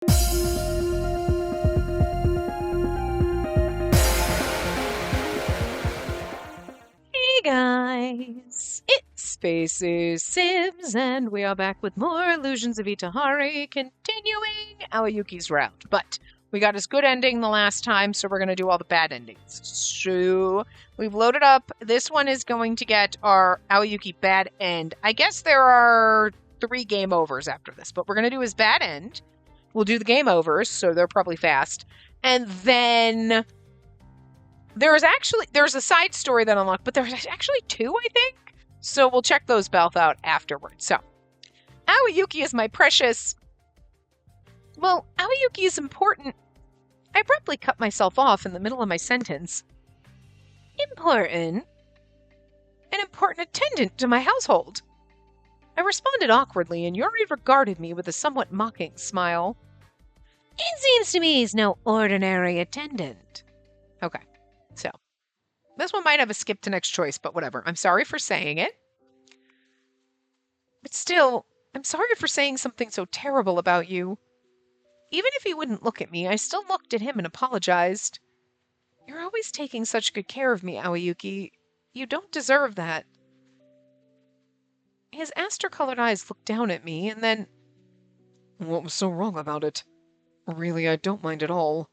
Hey guys, it's Spaces Sims, and we are back with more Illusions of Itehari, continuing Aoyuki's route. But we got his good ending the last time, so we're going to do all the bad endings. So we've loaded up. This one is going to get our Aoyuki bad end. I guess there are 3 game overs after this, but we're going to do his bad end. We'll do the game overs, so they're probably fast. And then there's a side story that unlocked, but there's actually 2, I think. So we'll check those both out afterwards. So, Aoyuki is my precious. Well, Aoyuki is important. I abruptly cut myself off in the middle of my sentence. Important? An important attendant to my household. I responded awkwardly, and Yuri regarded me with a somewhat mocking smile. It seems to me he's no ordinary attendant. Okay. So, this one might have a skip to next choice, but whatever. I'm sorry for saying it. But still, I'm sorry for saying something so terrible about you. Even if he wouldn't look at me, I still looked at him and apologized. You're always taking such good care of me, Aoyuki. You don't deserve that. His aster-colored eyes looked down at me, and then... What was so wrong about it? Really, I don't mind at all.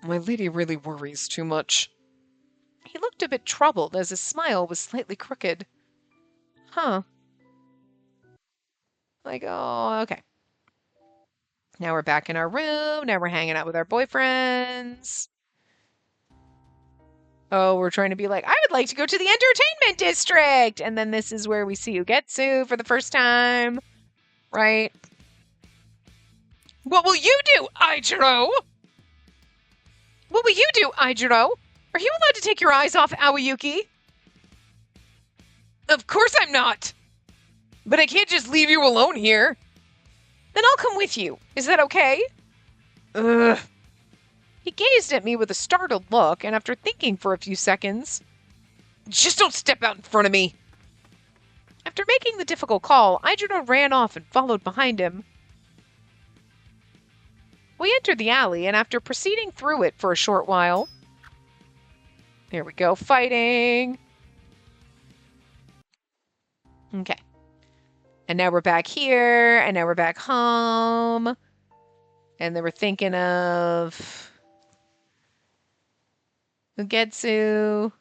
My lady really worries too much. He looked a bit troubled, as his smile was slightly crooked. Huh. Like, oh, okay. Now we're back in our room. Now we're hanging out with our boyfriends. Oh, we're trying to be like, I would like to go to the entertainment district! And then this is where we see Ugetsu for the first time. Right? What will you do, Aijiro? What will you do, Aijiro? Are you allowed to take your eyes off Aoyuki? Of course I'm not. But I can't just leave you alone here. Then I'll come with you. Is that okay? Ugh. He gazed at me with a startled look, and after thinking for a few seconds, just don't step out in front of me. After making the difficult call, Aijiro ran off and followed behind him. We entered the alley, and after proceeding through it for a short while... Here we go, fighting. Okay. And now we're back here, and now we're back home. And then we're thinking of Ugetsu.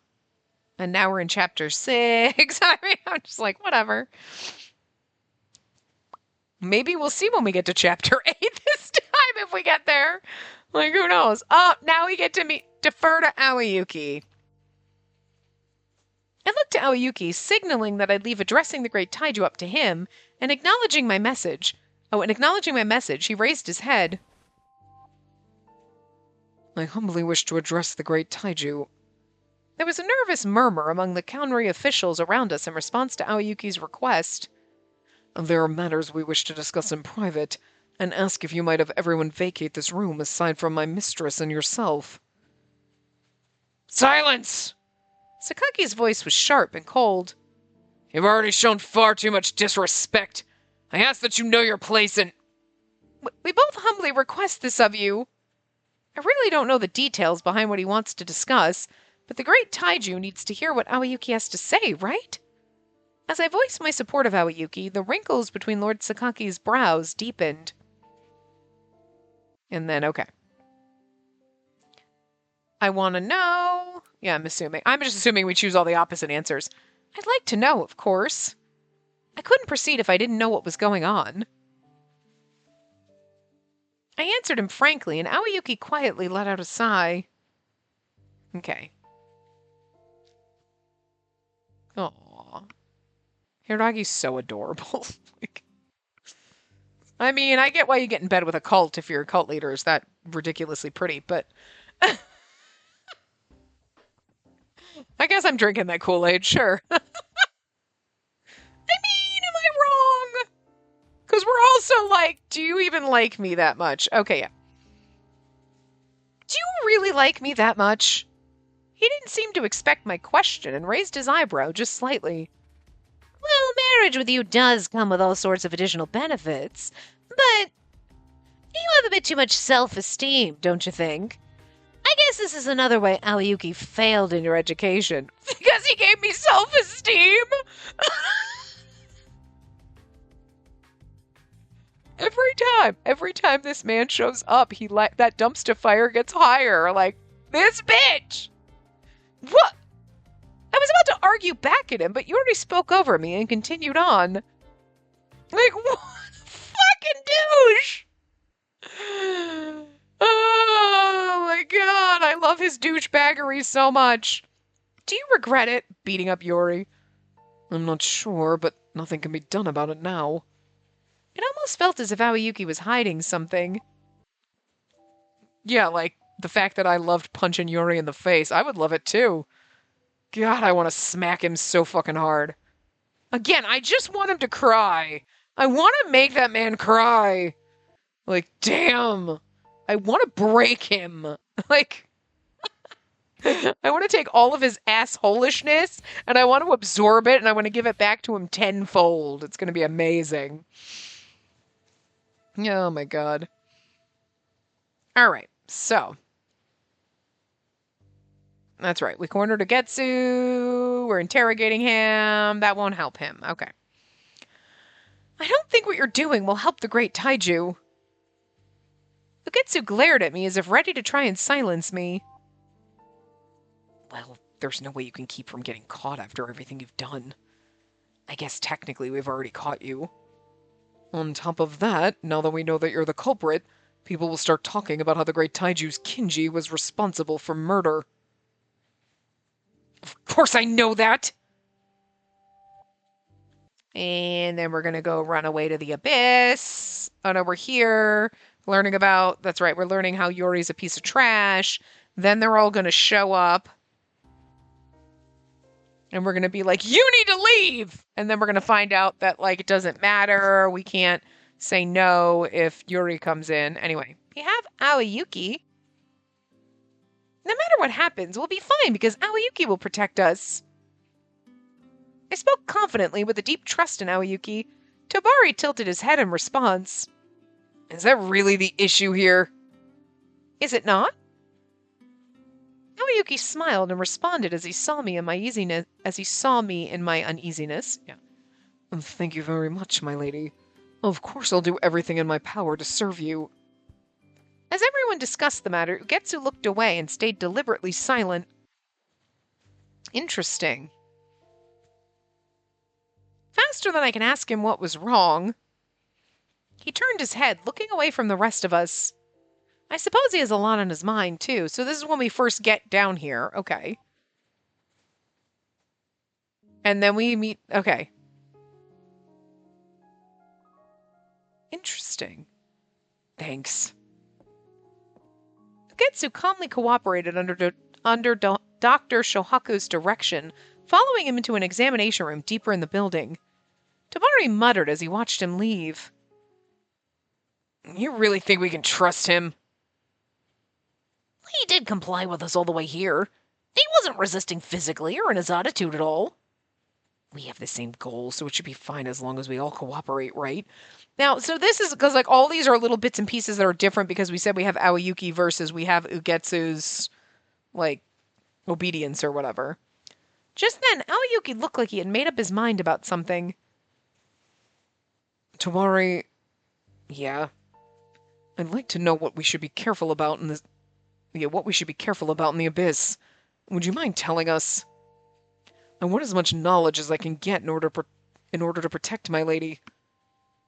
And now we're in chapter 6. I mean, I'm just like, whatever. Maybe we'll see when we get to chapter 8 this time if we get there. Like, who knows? Oh, now we get to defer to Aoyuki. I looked to Aoyuki, signaling that I'd leave addressing the great taiju up to him, and acknowledging my message. Oh, and acknowledging my message, he raised his head. I humbly wish to address the great taiju. There was a nervous murmur among the Kaonri officials around us in response to Aoyuki's request. There are matters we wish to discuss in private, and ask if you might have everyone vacate this room aside from my mistress and yourself. Silence! Sakaki's voice was sharp and cold. You've already shown far too much disrespect. I ask that you know your place and... We both humbly request this of you. I really don't know the details behind what he wants to discuss, but the great taiju needs to hear what Aoyuki has to say, right? As I voiced my support of Aoyuki, the wrinkles between Lord Sakaki's brows deepened. And then, okay. I want to know... Yeah, I'm just assuming we choose all the opposite answers. I'd like to know, of course. I couldn't proceed if I didn't know what was going on. I answered him frankly, and Aoyuki quietly let out a sigh. Okay. Aww. Hiragi's so adorable. I mean, I get why you get in bed with a cult if you're a cult leader. Is that ridiculously pretty, but... I guess I'm drinking that Kool-Aid, sure. I mean, am I wrong? Because we're also like, do you even like me that much? Okay, yeah. Do you really like me that much? He didn't seem to expect my question and raised his eyebrow just slightly. Well, marriage with you does come with all sorts of additional benefits, but You have a bit too much self-esteem, don't you think? I guess this is another way Aoyuki failed in your education. Because he gave me self-esteem? Every time this man shows up, that dumpster fire gets higher. Like, this bitch! What? I was about to argue back at him, but you already spoke over me and continued on. Like, what? Fucking douche! Oh my god, I love his douchebaggery so much. Do you regret it, beating up Yuri? I'm not sure, but nothing can be done about it now. It almost felt as if Aoyuki was hiding something. Yeah, like the fact that I loved punching Yuri in the face. I would love it too. God, I want to smack him so fucking hard. Again, I just want him to cry. I want to make that man cry. Like, damn. I want to break him. Like, I want to take all of his assholishness and I want to absorb it and I want to give it back to him tenfold. It's going to be amazing. Oh my god. All right, so. That's right. We cornered Ugetsu. We're interrogating him. That won't help him. Okay. I don't think what you're doing will help the great Taiju. Ugetsu glared at me as if ready to try and silence me. Well, there's no way you can keep from getting caught after everything you've done. I guess technically we've already caught you. On top of that, now that we know that you're the culprit, people will start talking about how the great Taiju's Kinji was responsible for murder. Of course I know that! And then we're gonna go run away to the abyss. Oh no, we're here. Learning about, that's right, we're learning how Yuri's a piece of trash. Then they're all gonna show up. And we're gonna be like, you need to leave! And then we're gonna find out that, like, it doesn't matter. We can't say no if Yuri comes in. Anyway, we have Aoyuki. No matter what happens, we'll be fine because Aoyuki will protect us. I spoke confidently with a deep trust in Aoyuki. Tobari tilted his head in response. Is that really the issue here? Is it not? Aoyuki smiled and responded as he saw me in my uneasiness. Yeah. Thank you very much, my lady. Of course I'll do everything in my power to serve you. As everyone discussed the matter, Ugetsu looked away and stayed deliberately silent. Interesting. Faster than I can ask him what was wrong, he turned his head, looking away from the rest of us. I suppose he has a lot on his mind, too, so this is when we first get down here. Okay. And then we meet... Okay. Interesting. Thanks. Ugetsu calmly cooperated under Dr. Shohaku's direction, following him into an examination room deeper in the building. Tobari muttered as he watched him leave. You really think we can trust him? He did comply with us all the way here. He wasn't resisting physically or in his attitude at all. We have the same goal, so it should be fine as long as we all cooperate, right? Now, so this is because, like, all these are little bits and pieces that are different because we said we have Aoyuki versus we have Ugetsu's, like, obedience or whatever. Just then, Aoyuki looked like he had made up his mind about something. Tobari, yeah. I'd like to know what we should be careful about in this... Yeah, what we should be careful about in the abyss. Would you mind telling us? I want as much knowledge as I can get in order to protect my lady.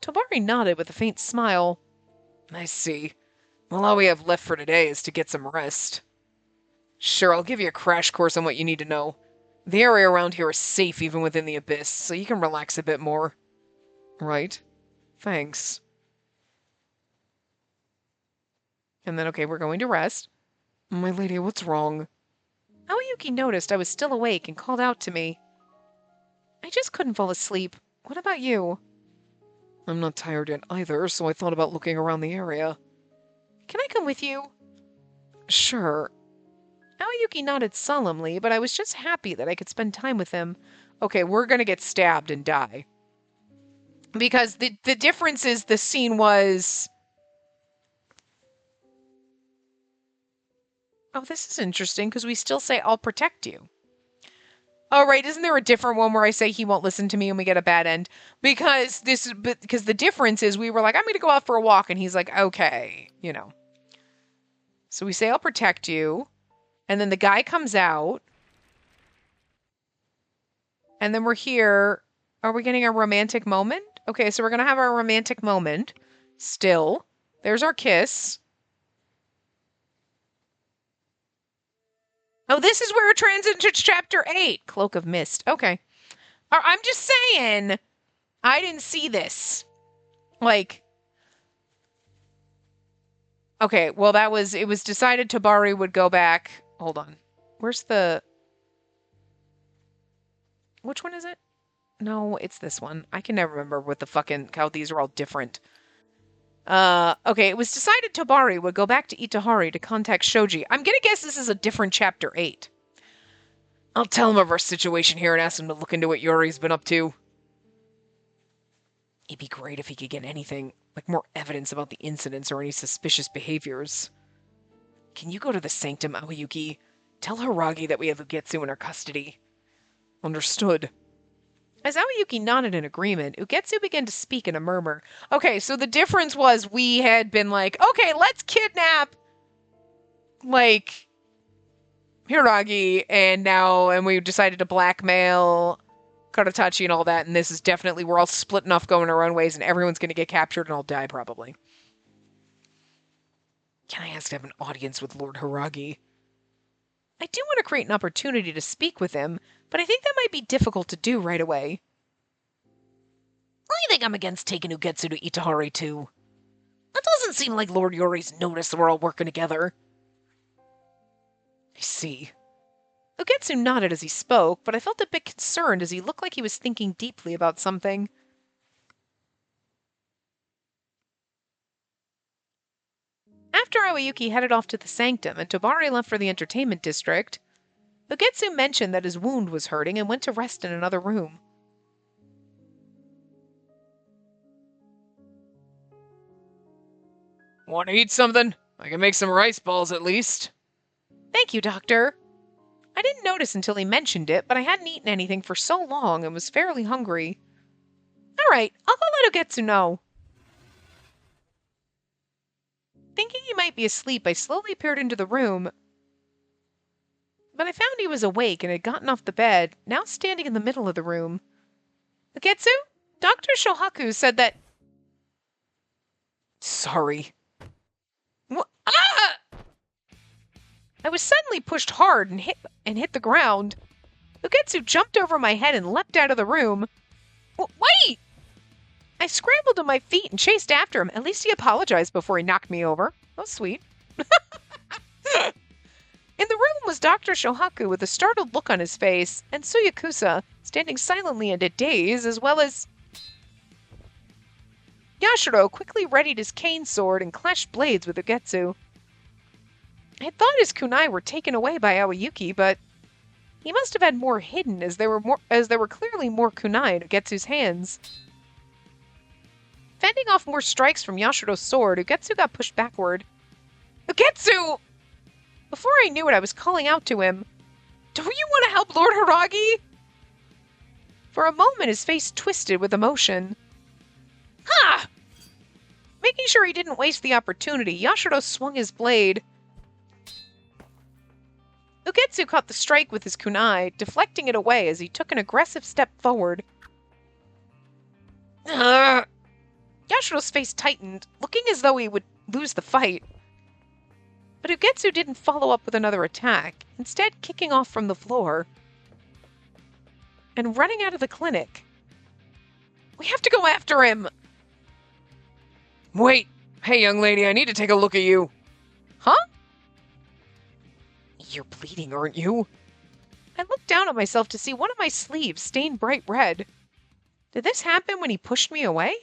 Tobari nodded with a faint smile. I see. Well, all we have left for today is to get some rest. Sure, I'll give you a crash course on what you need to know. The area around here is safe even within the abyss, so you can relax a bit more. Right. Thanks. And then, okay, we're going to rest. My lady, what's wrong? Aoyuki noticed I was still awake and called out to me. I just couldn't fall asleep. What about you? I'm not tired yet either, so I thought about looking around the area. Can I come with you? Sure. Aoyuki nodded solemnly, but I was just happy that I could spend time with him. Okay, we're gonna get stabbed and die. Because the difference is the scene was... Oh, this is interesting because we still say, I'll protect you. Oh, right. Isn't there a different one where I say he won't listen to me and we get a bad end? Because the difference is we were like, I'm going to go out for a walk. And he's like, okay, you know. So we say, I'll protect you. And then the guy comes out. And then we're here. Are we getting a romantic moment? Okay, so we're going to have our romantic moment. Still. There's our kiss. Oh, this is where it transitions to chapter 8. Cloak of Mist. Okay. I'm just saying. I didn't see this. Like. Okay, well, it was decided Tabari would go back. Hold on. Where's the. Which one is it? No, it's this one. I can never remember what the fucking. How these are all different. Okay, it was decided Tabari would go back to Itehari to contact Shoji. I'm gonna guess this is a different chapter 8. I'll tell him of our situation here and ask him to look into what Yuri's been up to. It'd be great if he could get anything, like more evidence about the incidents or any suspicious behaviors. Can you go to the sanctum, Aoyuki? Tell Hiragi that we have Ugetsu in our custody. Understood. As Aoyuki nodded in agreement, Ugetsu began to speak in a murmur. Okay, so the difference was we had been like, okay, let's kidnap, like, Hiragi, and we decided to blackmail Karatachi and all that, and this is definitely, we're all splitting off going our own ways, and everyone's going to get captured, and I'll die, probably. Can I ask to have an audience with Lord Hiragi? I do want to create an opportunity to speak with him, but I think that might be difficult to do right away. I think I'm against taking Ugetsu to Itehari, too. That doesn't seem like Lord Yuri's noticed we're all working together. I see. Ugetsu nodded as he spoke, but I felt a bit concerned as he looked like he was thinking deeply about something. After Aoyuki headed off to the sanctum and Tabari left for the entertainment district, Ugetsu mentioned that his wound was hurting and went to rest in another room. Want to eat something? I can make some rice balls at least. Thank you, Doctor. I didn't notice until he mentioned it, but I hadn't eaten anything for so long and was fairly hungry. All right, I'll go let Ugetsu know. Thinking he might be asleep, I slowly peered into the room, but I found he was awake and had gotten off the bed, now standing in the middle of the room. Ugetsu? Dr. Shohaku said that... Sorry. What? Ah! I was suddenly pushed hard and hit the ground. Ugetsu jumped over my head and leapt out of the room. Wait! I scrambled to my feet and chased after him. At least he apologized before he knocked me over. That was sweet. In the room was Dr. Shohaku with a startled look on his face, and Suyakusa, standing silently and at daze, as well as... Yashiro quickly readied his cane sword and clashed blades with Ugetsu. I had thought his kunai were taken away by Aoyuki, but he must have had more hidden, as there were clearly more kunai in Ugetsu's hands. Fending off more strikes from Yashiro's sword, Ugetsu got pushed backward. Ugetsu! Before I knew it, I was calling out to him. Don't you want to help Lord Hiragi? For a moment, his face twisted with emotion. Ha! Making sure he didn't waste the opportunity, Yashiro swung his blade. Ugetsu caught the strike with his kunai, deflecting it away as he took an aggressive step forward. Yashiro's face tightened, looking as though he would lose the fight. But Ugetsu didn't follow up with another attack, instead kicking off from the floor and running out of the clinic. We have to go after him! Wait! Hey, young lady, I need to take a look at you. Huh? You're bleeding, aren't you? I looked down at myself to see one of my sleeves stained bright red. Did this happen when he pushed me away?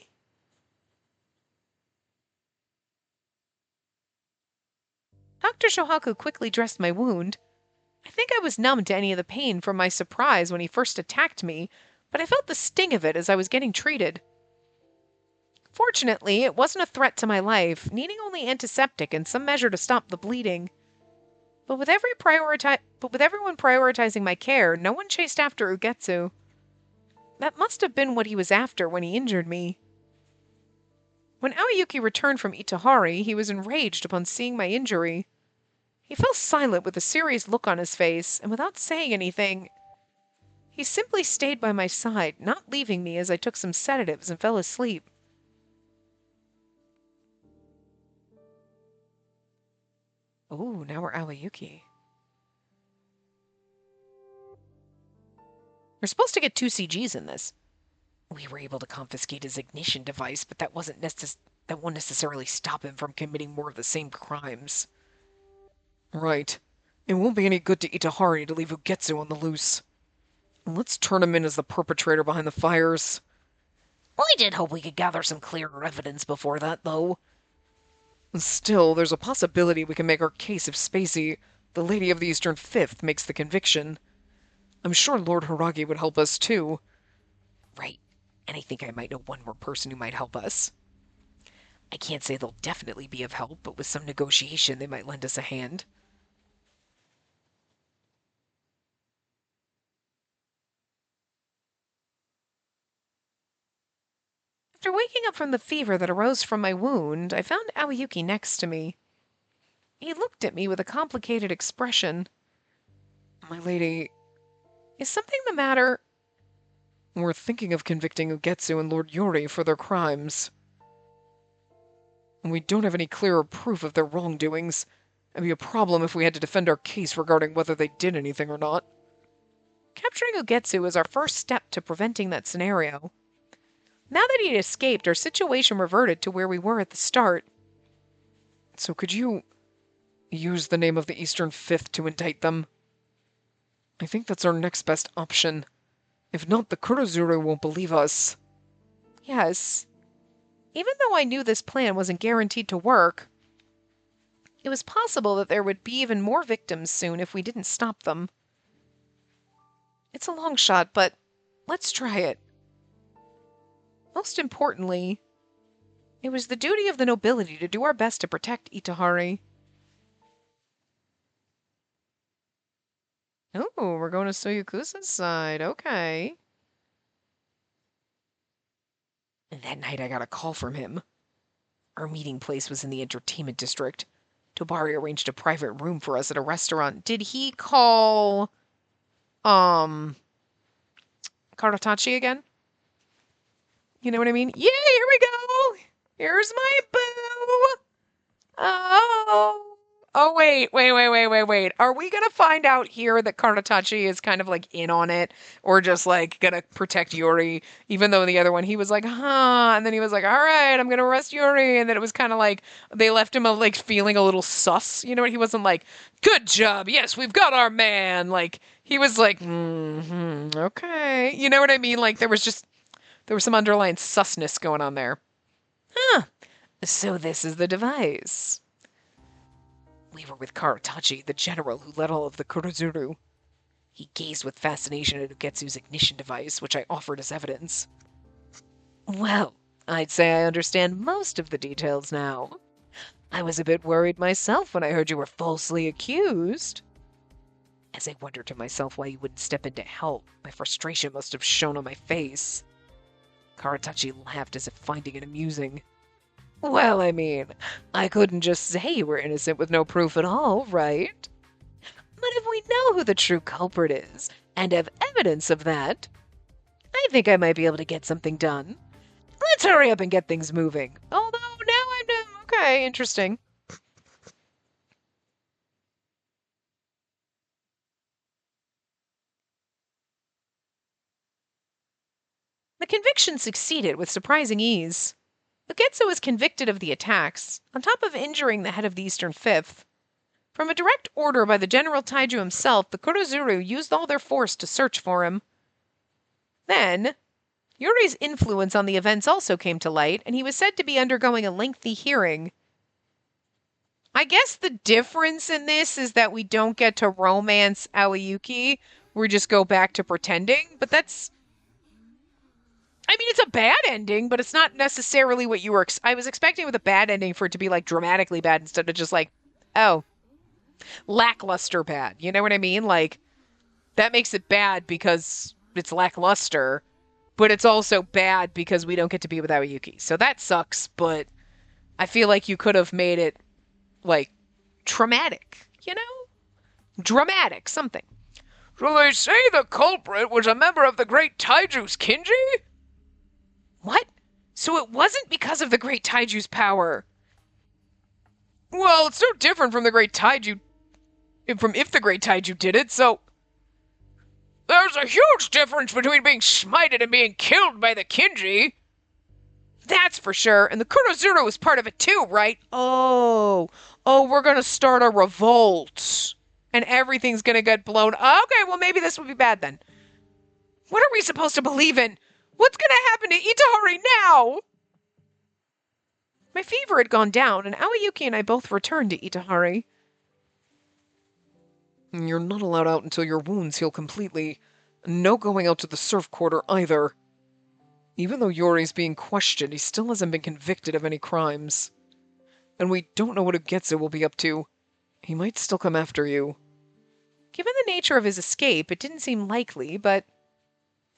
Dr. Shohaku quickly dressed my wound. I think I was numb to any of the pain from my surprise when he first attacked me, but I felt the sting of it as I was getting treated. Fortunately, it wasn't a threat to my life, needing only antiseptic and some measure to stop the bleeding. But with everyone prioritizing my care, no one chased after Ugetsu. That must have been what he was after when he injured me. When Aoyuki returned from Itehari, he was enraged upon seeing my injury. He fell silent with a serious look on his face, and without saying anything, he simply stayed by my side, not leaving me as I took some sedatives and fell asleep. Oh, now we're Aoyuki. We're supposed to get 2 CGs in this. We were able to confiscate his ignition device, but that won't necessarily stop him from committing more of the same crimes. Right. It won't be any good to Itehari to leave Ugetsu on the loose. Let's turn him in as the perpetrator behind the fires. I did hope we could gather some clearer evidence before that, though. Still, there's a possibility we can make our case if Spacey, the Lady of the Eastern Fifth, makes the conviction. I'm sure Lord Haragi would help us, too. Right. And I think I might know one more person who might help us. I can't say they'll definitely be of help, but with some negotiation they might lend us a hand. After waking up from the fever that arose from my wound, I found Aoyuki next to me. He looked at me with a complicated expression. My lady, is something the matter? We're thinking of convicting Ugetsu and Lord Yori for their crimes. We don't have any clearer proof of their wrongdoings. It'd be a problem if we had to defend our case regarding whether they did anything or not. Capturing Ugetsu is our first step to preventing that scenario. Now that he had escaped, our situation reverted to where we were at the start. So could you use the name of the Eastern Fifth to indict them? I think that's our next best option. If not, the Kurozuru won't believe us. Yes. Even though I knew this plan wasn't guaranteed to work, it was possible that there would be even more victims soon if we didn't stop them. It's a long shot, but let's try it. Most importantly, it was the duty of the nobility to do our best to protect Itehari. Oh, we're going to Soyokusa's side. Okay. That night I got a call from him. Our meeting place was in the entertainment district. Tobari arranged a private room for us at a restaurant. Did he call, Karatachi again? You know what I mean? Yeah, here we go! Here's my boo! Oh! Oh, wait. Are we gonna find out here that Karatachi is kind of like in on it? Or just like gonna protect Yuri? Even though the other one, he was like, huh, and then he was like, alright, I'm gonna arrest Yuri, and then it was kind of like, they left him like feeling a little sus, you know what? He wasn't like, good job, yes, we've got our man, like, he was like, okay, you know what I mean? Like, there was some underlying susness going on there. Huh, so this is the device. We were with Karatachi, the general who led all of the Kurozuru. He gazed with fascination at Ugetsu's ignition device, which I offered as evidence. Well, I'd say I understand most of the details now. I was a bit worried myself when I heard you were falsely accused. As I wondered to myself why you wouldn't step in to help, my frustration must have shown on my face. Karatachi laughed as if finding it amusing. Well, I mean, I couldn't just say you were innocent with no proof at all, right? But if we know who the true culprit is, and have evidence of that, I think I might be able to get something done. Let's hurry up and get things moving. Although, now okay, interesting. The conviction succeeded with surprising ease. Ugetsu was convicted of the attacks, on top of injuring the head of the Eastern Fifth. From a direct order by the General Taiju himself, the Kurozuru used all their force to search for him. Then, Yuri's influence on the events also came to light, and he was said to be undergoing a lengthy hearing. I guess the difference in this is that we don't get to romance Aoyuki. We just go back to pretending, but that's... I mean, it's a bad ending, but it's not necessarily what you were... I was expecting with a bad ending for it to be, like, dramatically bad instead of just like, oh. lackluster bad. You know what I mean? Like, that makes it bad because it's lackluster, but it's also bad because we don't get to be with Aoyuki. So that sucks, but I feel like you could have made it, like, traumatic, you know? Dramatic, something. So they say the culprit was a member of the Great Taiju's Kinji? What? So it wasn't because of the Great Taiju's power. Well, it's so different from the Great Taiju, from if the Great Taiju did it, so... There's a huge difference between being smited and being killed by the Kinji. That's for sure, and the Kurozuru was part of it too, right? Oh, we're gonna start a revolt, and everything's gonna get blown. Okay, well maybe this will be bad then. What are we supposed to believe in? What's gonna happen to Itehari now? My fever had gone down, and Aoyuki and I both returned to Itehari. You're not allowed out until your wounds heal completely. No going out to the surf quarter either. Even though Yori's being questioned, he still hasn't been convicted of any crimes. And we don't know what Ugetsu will be up to. He might still come after you. Given the nature of his escape, it didn't seem likely, but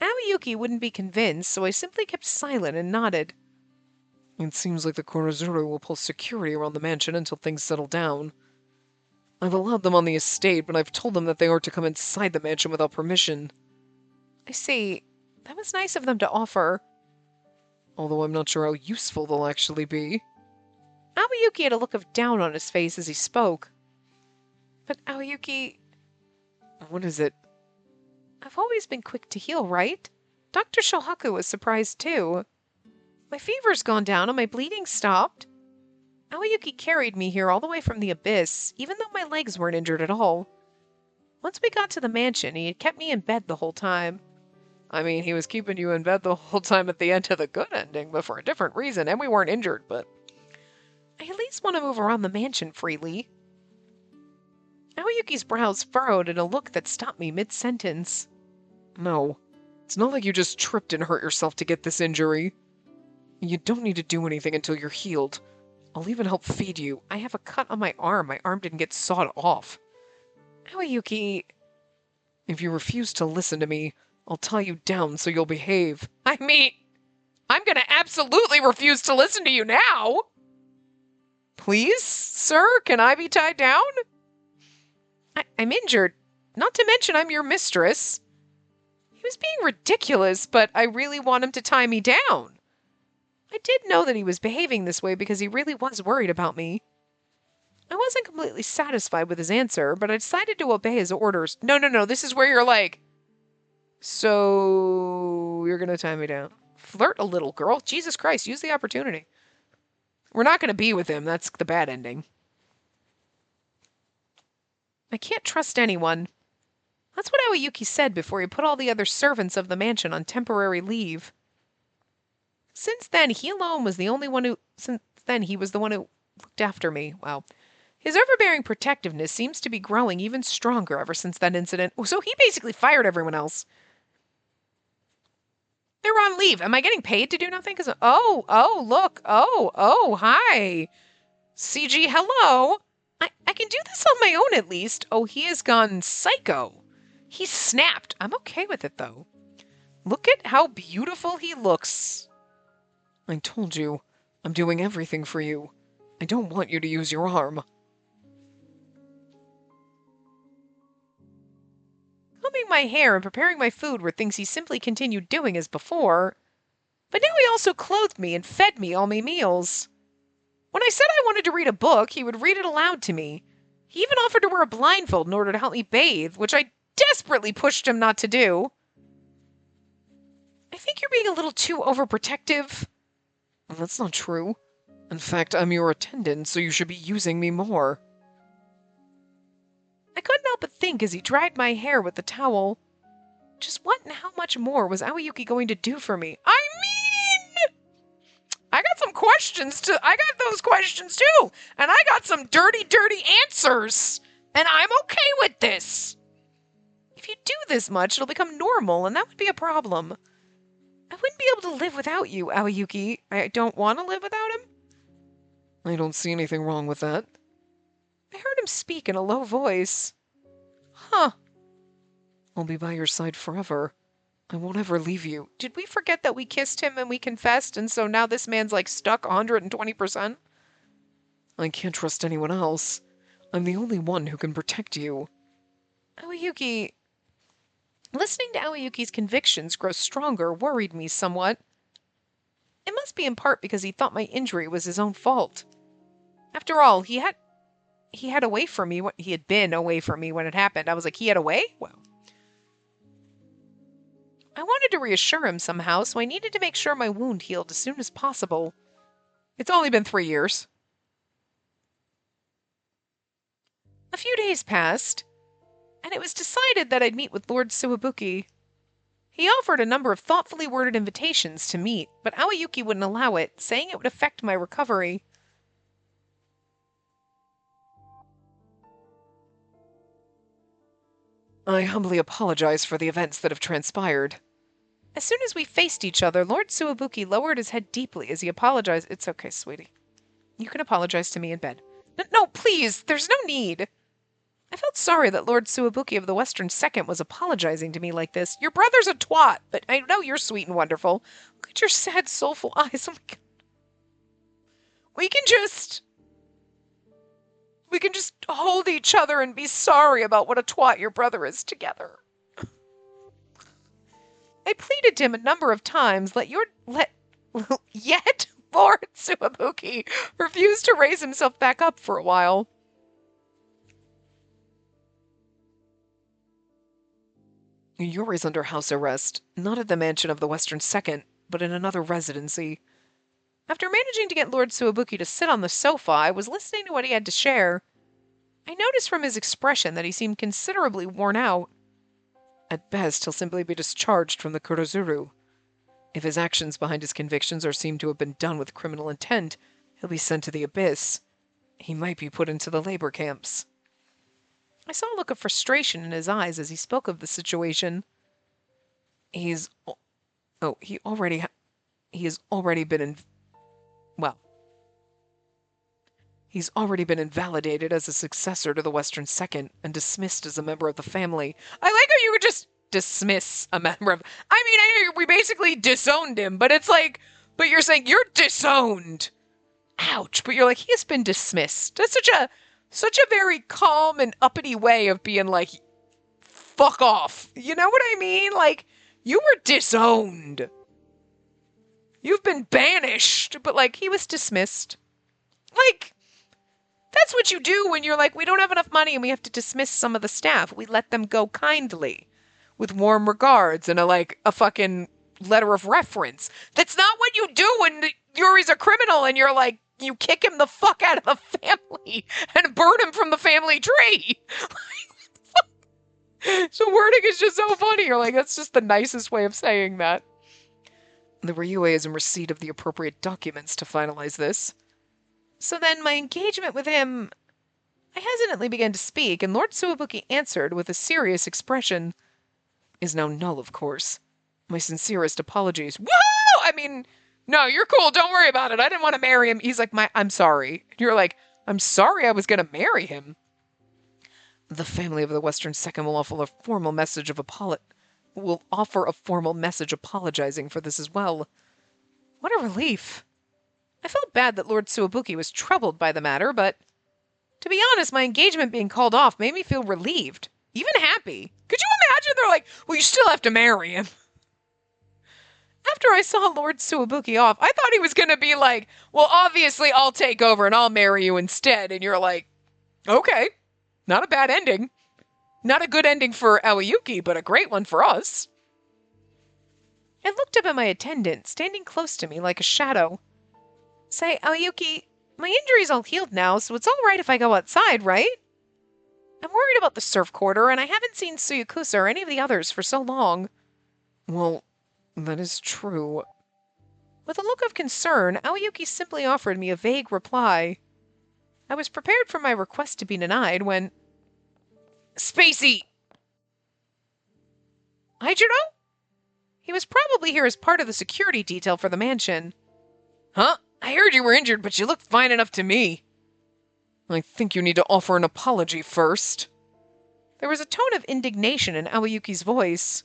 Aoyuki wouldn't be convinced, so I simply kept silent and nodded. It seems like the Kurozuru will post security around the mansion until things settle down. I've allowed them on the estate, but I've told them that they are to come inside the mansion without permission. I see. That was nice of them to offer. Although I'm not sure how useful they'll actually be. Aoyuki had a look of doubt on his face as he spoke. But Aoyuki... What is it? I've always been quick to heal, right? Dr. Shohaku was surprised too. My fever's gone down and my bleeding stopped. Aoyuki carried me here all the way from the abyss, even though my legs weren't injured at all. Once we got to the mansion, he had kept me in bed the whole time. I mean, he was keeping you in bed the whole time at the end of the good ending, but for a different reason, and we weren't injured, but... I at least want to move around the mansion freely. Aoyuki's brows furrowed in a look that stopped me mid-sentence. No, it's not like you just tripped and hurt yourself to get this injury. You don't need to do anything until you're healed. I'll even help feed you. I have a cut on my arm. My arm didn't get sawed off. Aoyuki... If you refuse to listen to me, I'll tie you down so you'll behave. I mean, I'm gonna absolutely refuse to listen to you now! Please, sir, can I be tied down? I'm injured. Not to mention I'm your mistress. He was being ridiculous, but I really want him to tie me down. I did know that he was behaving this way because he really was worried about me. I wasn't completely satisfied with his answer, but I decided to obey his orders. No, this is where you're like, so you're gonna tie me down. Flirt a little, girl. Jesus Christ, use the opportunity. We're not gonna be with him. That's the bad ending. I can't trust anyone. That's what Aoyuki said before he put all the other servants of the mansion on temporary leave. Since then, he was the one who looked after me. Wow. His overbearing protectiveness seems to be growing even stronger ever since that incident. So he basically fired everyone else. They're on leave. Am I getting paid to do nothing? Look. Hi. CG, hello. I can do this on my own at least. Oh, he has gone psycho. He snapped. I'm okay with it, though. Look at how beautiful he looks. I told you, I'm doing everything for you. I don't want you to use your arm. Combing my hair and preparing my food were things he simply continued doing as before. But now he also clothed me and fed me all my meals. When I said I wanted to read a book, he would read it aloud to me. He even offered to wear a blindfold in order to help me bathe, which I desperately pushed him not to do. I think you're being a little too overprotective. Well, that's not true. In fact, I'm your attendant, so you should be using me more. I couldn't help but think as he dried my hair with the towel. Just what and how much more was Aoyuki going to do for me? I mean, I got some questions too. I got those questions too. And I got some dirty answers. And I'm okay with this. If you do this much, it'll become normal, and that would be a problem. I wouldn't be able to live without you, Aoyuki. I don't want to live without him. I don't see anything wrong with that. I heard him speak in a low voice. Huh. I'll be by your side forever. I won't ever leave you. Did we forget that we kissed him and we confessed, and so now this man's like stuck 120%? I can't trust anyone else. I'm the only one who can protect you. Aoyuki... Listening to Aoyuki's convictions grow stronger worried me somewhat. It must be in part because he thought my injury was his own fault. After all, he had away from me. He had been away from me when it happened. I was like, he had away? Well, I wanted to reassure him somehow, so I needed to make sure my wound healed as soon as possible. It's only been 3 years. A few days passed, and it was decided that I'd meet with Lord Suwabuki. He offered a number of thoughtfully worded invitations to meet, but Aoyuki wouldn't allow it, saying it would affect my recovery. I humbly apologize for the events that have transpired. As soon as we faced each other, Lord Suwabuki lowered his head deeply as he apologized. It's okay, sweetie. You can apologize to me in bed. No, please, there's no need. I felt sorry that Lord Suwabuki of the Western Second was apologizing to me like this. Your brother's a twat, but I know you're sweet and wonderful. Look at your sad, soulful eyes. Oh my God. We can just hold each other and be sorry about what a twat your brother is together. I pleaded to him a number of times, yet Lord Suwabuki refused to raise himself back up for a while. Yuri's under house arrest, not at the mansion of the Western Second, but in another residency. After managing to get Lord Suwabuki to sit on the sofa, I was listening to what he had to share. I noticed from his expression that he seemed considerably worn out. At best, he'll simply be discharged from the Kurozuru. If his actions behind his convictions are seen to have been done with criminal intent, he'll be sent to the abyss. He might be put into the labor camps. I saw a look of frustration in his eyes as he spoke of the situation. He's already been invalidated as a successor to the Western Second and dismissed as a member of the family. I like how you would just dismiss a member of... I know we basically disowned him, but it's like... But you're saying you're disowned. Ouch. But you're like, he has been dismissed. That's such a very calm and uppity way of being like, fuck off. You know what I mean? Like, you were disowned. You've been banished. But like, he was dismissed. Like... That's what you do when you're like, we don't have enough money and we have to dismiss some of the staff. We let them go kindly, with warm regards and a fucking letter of reference. That's not what you do when Yuri's a criminal and you're like, you kick him the fuck out of the family and burn him from the family tree. So wording is just so funny. You're like, that's just the nicest way of saying that. The Ryue is in receipt of the appropriate documents to finalize this. So then my engagement with him... I hesitantly began to speak, and Lord Suwabuki answered with a serious expression. Is now null, of course. My sincerest apologies. Woo! No, you're cool. Don't worry about it. I didn't want to marry him. He's like, I'm sorry. You're like, I'm sorry I was going to marry him. The family of the Western Second will offer a formal message apologizing for this as well. What a relief. I felt bad that Lord Suwabuki was troubled by the matter, but to be honest, my engagement being called off made me feel relieved, even happy. Could you imagine? They're like, well, you still have to marry him. After I saw Lord Suwabuki off, I thought he was going to be like, well, obviously I'll take over and I'll marry you instead. And you're like, okay, not a bad ending. Not a good ending for Aoyuki, but a great one for us. I looked up at my attendant, standing close to me like a shadow. Say, Aoyuki, my injury's all healed now, so it's all right if I go outside, right? I'm worried about the surf quarter, and I haven't seen Suyakusa or any of the others for so long. Well, that is true. With a look of concern, Aoyuki simply offered me a vague reply. I was prepared for my request to be denied when... Spacey! Hijiro? He was probably here as part of the security detail for the mansion. Huh? I heard you were injured, but you looked fine enough to me. I think you need to offer an apology first. There was a tone of indignation in Aoyuki's voice.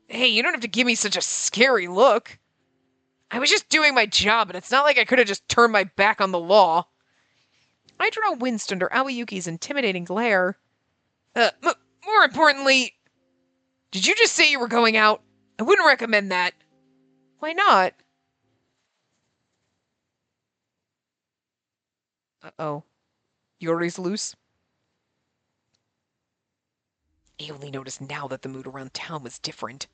Hey, you don't have to give me such a scary look. I was just doing my job, and it's not like I could have just turned my back on the law. Idro winced under Aoyuki's intimidating glare. More importantly, did you just say you were going out? I wouldn't recommend that. Why not? Uh-oh. Yuri's loose? I only noticed now that the mood around town was different.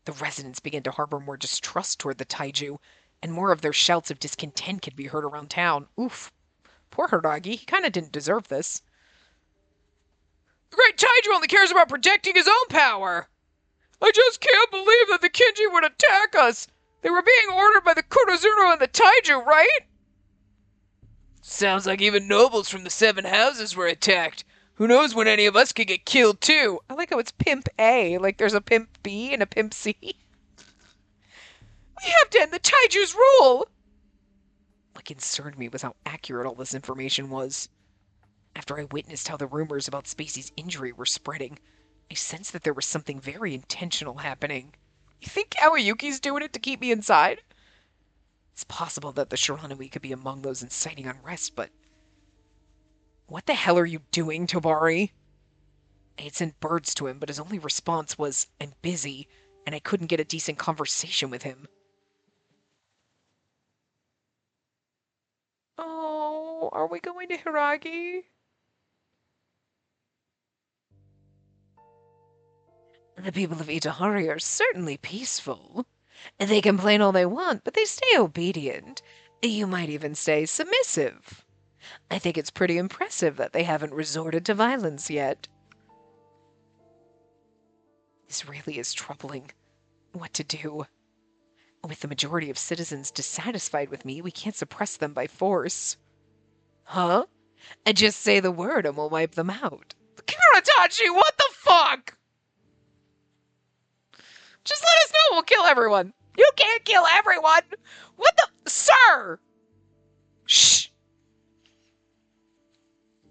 The residents began to harbor more distrust toward the Taiju, and more of their shouts of discontent could be heard around town. Oof. Poor Hiragi, he kind of didn't deserve this. The great Taiju only cares about protecting his own power! I just can't believe that the Kinji would attack us! They were being ordered by the Kurozuru and the Taiju, right? Sounds like even nobles from the seven houses were attacked. Who knows when any of us could get killed, too? I like how it's Pimp A, like there's a Pimp B and a Pimp C. We have to end the Taiju's rule! What concerned me was how accurate all this information was. After I witnessed how the rumors about Spacey's injury were spreading, I sensed that there was something very intentional happening. You think Aoyuki's doing it to keep me inside? It's possible that the Shiranui could be among those inciting unrest, but... What the hell are you doing, Tobari? I had sent birds to him, but his only response was, I'm busy, and I couldn't get a decent conversation with him. Oh, are we going to Hiragi? The people of Itehari are certainly peaceful. They complain all they want, but they stay obedient. You might even say submissive. I think it's pretty impressive that they haven't resorted to violence yet. This really is troubling. What to do? With the majority of citizens dissatisfied with me, we can't suppress them by force. Huh? I just say the word and we'll wipe them out. Kuratachi, what the fuck? Just let us know, we'll kill everyone. You can't kill everyone! What the... Sir! Shh!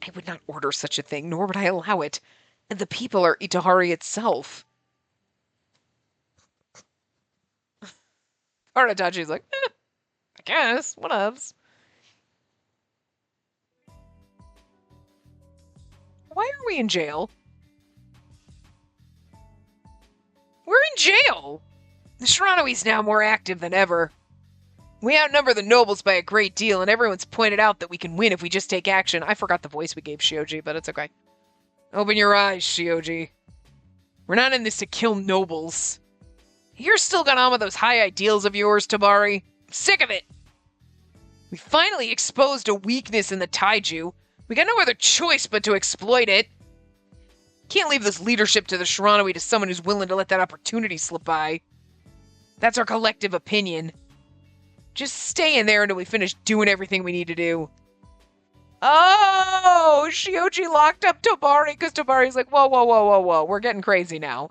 I would not order such a thing, nor would I allow it. And the people are Itehari itself. Aratachi's like, I guess, whatevs. Why are we in jail? We're in jail! The Shiranui's now more active than ever. We outnumber the nobles by a great deal, and everyone's pointed out that we can win if we just take action. I forgot the voice we gave Shioji, but it's okay. Open your eyes, Shioji. We're not in this to kill nobles. You're still got on with those high ideals of yours, Tabari. I'm sick of it. We finally exposed a weakness in the Taiju. We got no other choice but to exploit it. Can't leave this leadership to the Shiranui to someone who's willing to let that opportunity slip by. That's our collective opinion. Just stay in there until we finish doing everything we need to do. Oh, Shioji locked up Tabari because Tabari's like, whoa, whoa, whoa, whoa, whoa. We're getting crazy now.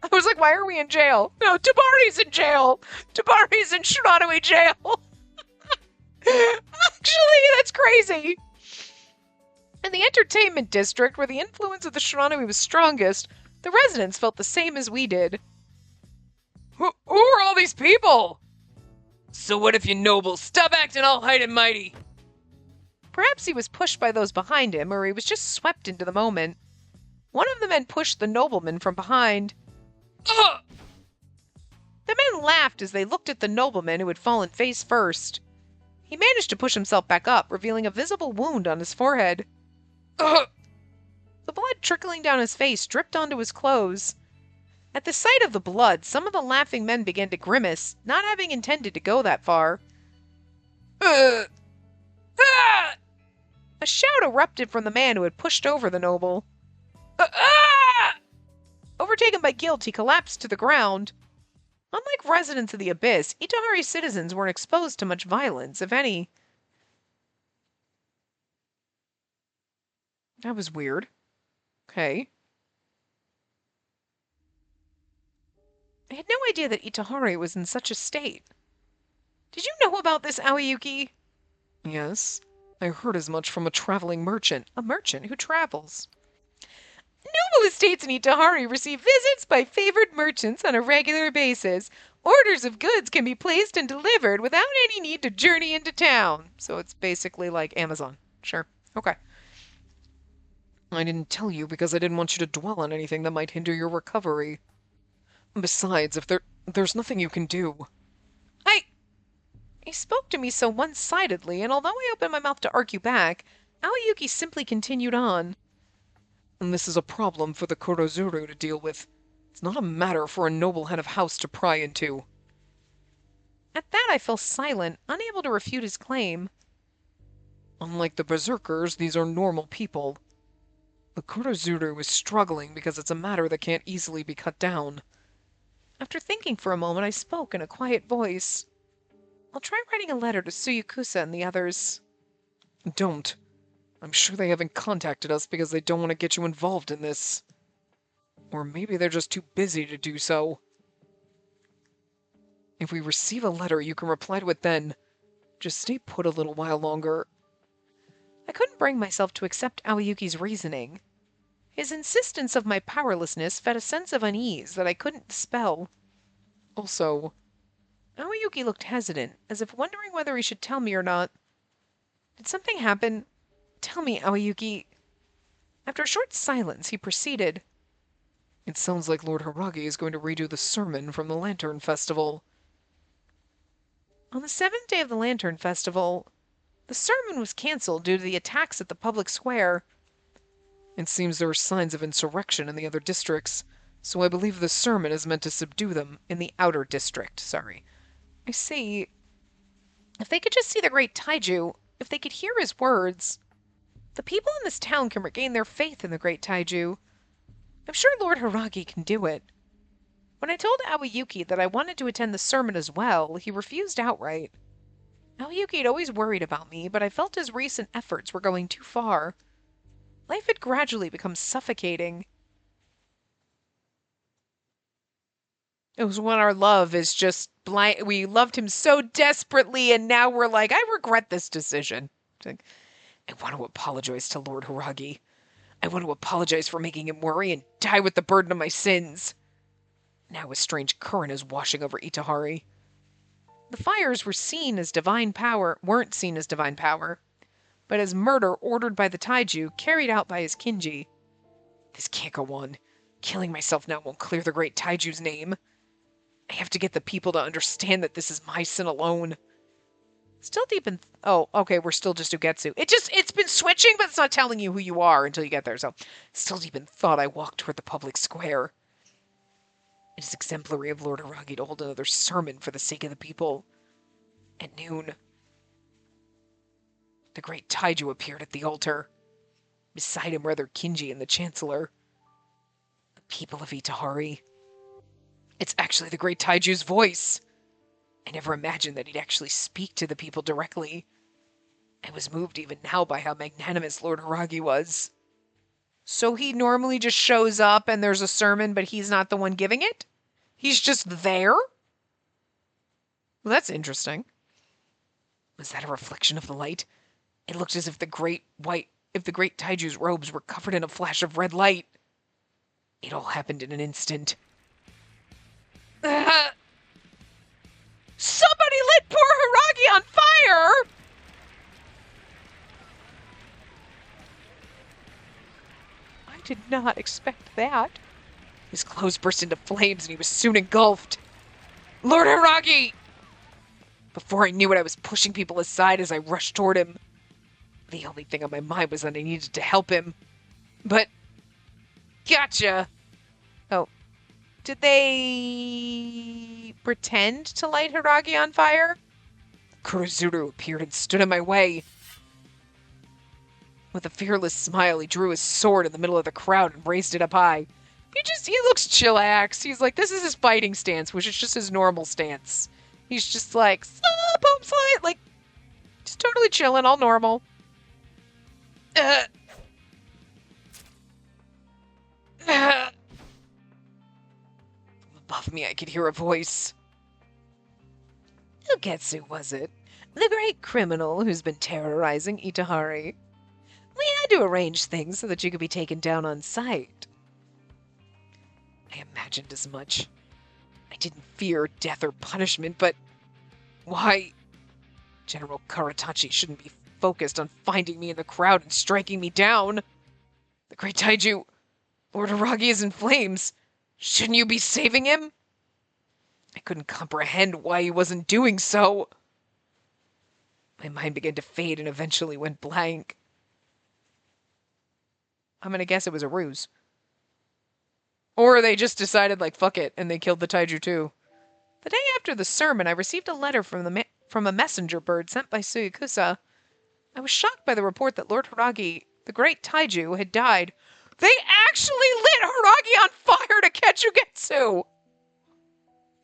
I was like, why are we in jail? No, Tabari's in jail. Tabari's in Shiranui jail. Actually, that's crazy. In the entertainment district, where the influence of the Shiranui was strongest, the residents felt the same as we did. Who are all these people? So what if you nobles stop acting all high and mighty? Perhaps he was pushed by those behind him, or he was just swept into the moment. One of the men pushed the nobleman from behind. Ugh! The men laughed as they looked at the nobleman who had fallen face first. He managed to push himself back up, revealing a visible wound on his forehead. Ugh! The blood trickling down his face dripped onto his clothes. At the sight of the blood, some of the laughing men began to grimace, not having intended to go that far. Ah! A shout erupted from the man who had pushed over the noble. Ah! Overtaken by guilt, he collapsed to the ground. Unlike residents of the Abyss, Itehari citizens weren't exposed to much violence, if any. That was weird. Okay. I had no idea that Itehari was in such a state. Did you know about this, Aoyuki? Yes. I heard as much from a traveling merchant. A merchant who travels. Noble estates in Itehari receive visits by favored merchants on a regular basis. Orders of goods can be placed and delivered without any need to journey into town. So it's basically like Amazon. Sure. Okay. I didn't tell you because I didn't want you to dwell on anything that might hinder your recovery. Besides, if there's nothing you can do. He spoke to me so one-sidedly, and although I opened my mouth to argue back, Aoyuki simply continued on. And this is a problem for the Kurozuru to deal with. It's not a matter for a noble head of house to pry into. At that I fell silent, unable to refute his claim. Unlike the berserkers, these are normal people. The Kurozuru is struggling because it's a matter that can't easily be cut down. After thinking for a moment, I spoke in a quiet voice. I'll try writing a letter to Tsuyukusa and the others. Don't. I'm sure they haven't contacted us because they don't want to get you involved in this. Or maybe they're just too busy to do so. If we receive a letter, you can reply to it then. Just stay put a little while longer. I couldn't bring myself to accept Aoyuki's reasoning. His insistence of my powerlessness fed a sense of unease that I couldn't dispel. Also, Aoyuki looked hesitant, as if wondering whether he should tell me or not. Did something happen? Tell me, Aoyuki. After a short silence, he proceeded. It sounds like Lord Haragi is going to redo the sermon from the Lantern Festival. On the 7th day of the Lantern Festival, the sermon was cancelled due to the attacks at the public square. It seems there are signs of insurrection in the other districts, so I believe the sermon is meant to subdue them in the outer district, I see. If they could just see the great Taiju, if they could hear his words, the people in this town can regain their faith in the great Taiju. I'm sure Lord Haragi can do it. When I told Aoyuki that I wanted to attend the sermon as well, he refused outright. Aoyuki had always worried about me, but I felt his recent efforts were going too far. Life had gradually become suffocating. It was when our love is just blind. We loved him so desperately, and now we're like, I regret this decision. I want to apologize to Lord Haragi. I want to apologize for making him worry and die with the burden of my sins. Now a strange current is washing over Itehari. The fires weren't seen as divine power, but as murder ordered by the Taiju, carried out by his Kinji. This can't go on. Killing myself now won't clear the great Taiju's name. I have to get the people to understand that this is my sin alone. Still deep in... Oh, okay, we're still just Ugetsu. It's been switching, but it's not telling you who you are until you get there, so... Still deep in thought, I walk toward the public square. It is exemplary of Lord Haragi to hold another sermon for the sake of the people. At noon, the great Taiju appeared at the altar. Beside him were their Kinji and the Chancellor. The people of Itehari. It's actually the great Taiju's voice. I never imagined that he'd actually speak to the people directly. I was moved even now by how magnanimous Lord Haragi was. So he normally just shows up and there's a sermon, but he's not the one giving it? He's just there? Well, that's interesting. Was that a reflection of the light? It looked as if the great Taiju's robes were covered in a flash of red light. It all happened in an instant. Somebody lit poor Haragi on fire! I did not expect that. His clothes burst into flames and he was soon engulfed. Lord Haragi! Before I knew it, I was pushing people aside as I rushed toward him. The only thing on my mind was that I needed to help him. But... Gotcha! Oh. Did they... pretend to light Haragi on fire? Kurozuru appeared and stood in my way. With a fearless smile, he drew his sword in the middle of the crowd and raised it up high. He looks chillax. He's like, this is his fighting stance, which is just his normal stance. He's just like, boom, slide, like, just totally chilling, all normal. From above me, I could hear a voice. Ugetsu, was it? the great criminal who's been terrorizing Itehari. We had to arrange things so that you could be taken down on sight. I imagined as much. I didn't fear death or punishment, but why? General Karatachi shouldn't be focused on finding me in the crowd and striking me down. The great Taiju, Lord Aragi, is in flames. Shouldn't you be saving him? I couldn't comprehend why he wasn't doing so. My mind began to fade and eventually went blank. I'm gonna guess it was a ruse. Or they just decided, like, fuck it, and they killed the Taiju too. The day after the sermon, I received a letter from a messenger bird sent by Suyakusa. I was shocked by the report that Lord Hiragi, the great Taiju, had died. They actually lit Hiragi on fire to catch Ugetsu!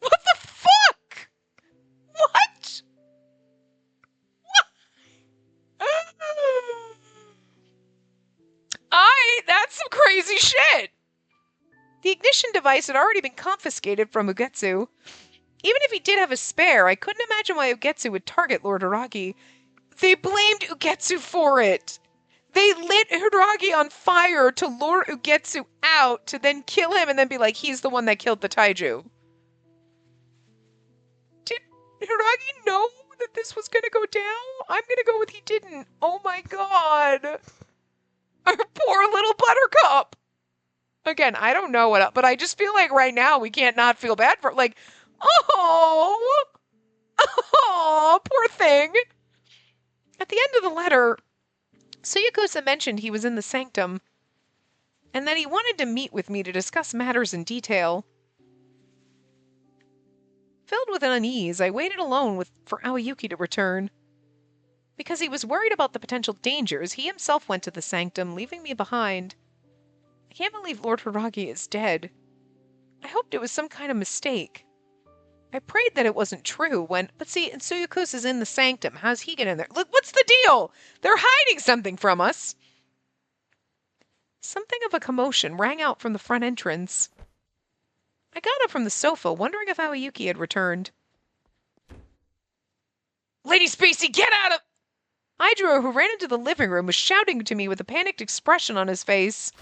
What the fuck? What? That's some crazy shit! The ignition device had already been confiscated from Ugetsu. Even if he did have a spare, I couldn't imagine why Ugetsu would target Lord Hiragi. They blamed Ugetsu for it. They lit Hiragi on fire to lure Ugetsu out, to then kill him and then be like, he's the one that killed the Taiju. Did Hiragi know that this was going to go down? I'm going to go with he didn't. Oh my god. Our poor little buttercup. Again, I don't know what else, but I just feel like right now we can't not feel bad for, like, oh, poor thing. At the end of the letter, Suyakusa mentioned he was in the sanctum, and that he wanted to meet with me to discuss matters in detail. Filled with unease, I waited alone for Aoyuki to return. Because he was worried about the potential dangers, he himself went to the sanctum, leaving me behind. I can't believe Lord Hiragi is dead. I hoped it was some kind of mistake. I prayed that it wasn't true when... But see, Suyakusa's in the sanctum. How's he get in there? Look, what's the deal? They're hiding something from us. Something of a commotion rang out from the front entrance. I got up from the sofa, wondering if Aoyuki had returned. Lady Spacey, get out of... Idro, who ran into the living room, was shouting to me with a panicked expression on his face.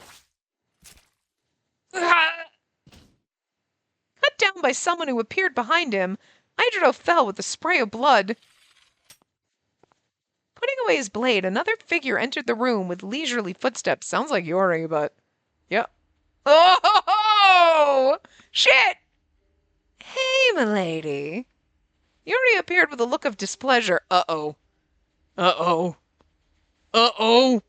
Cut down by someone who appeared behind him, Idro fell with a spray of blood. Putting away his blade, another figure entered the room with leisurely footsteps. Sounds like Yori, but... Yep. Oh! Shit! Hey, milady. Yori appeared with a look of displeasure. Uh-oh. Uh-oh. Uh-oh.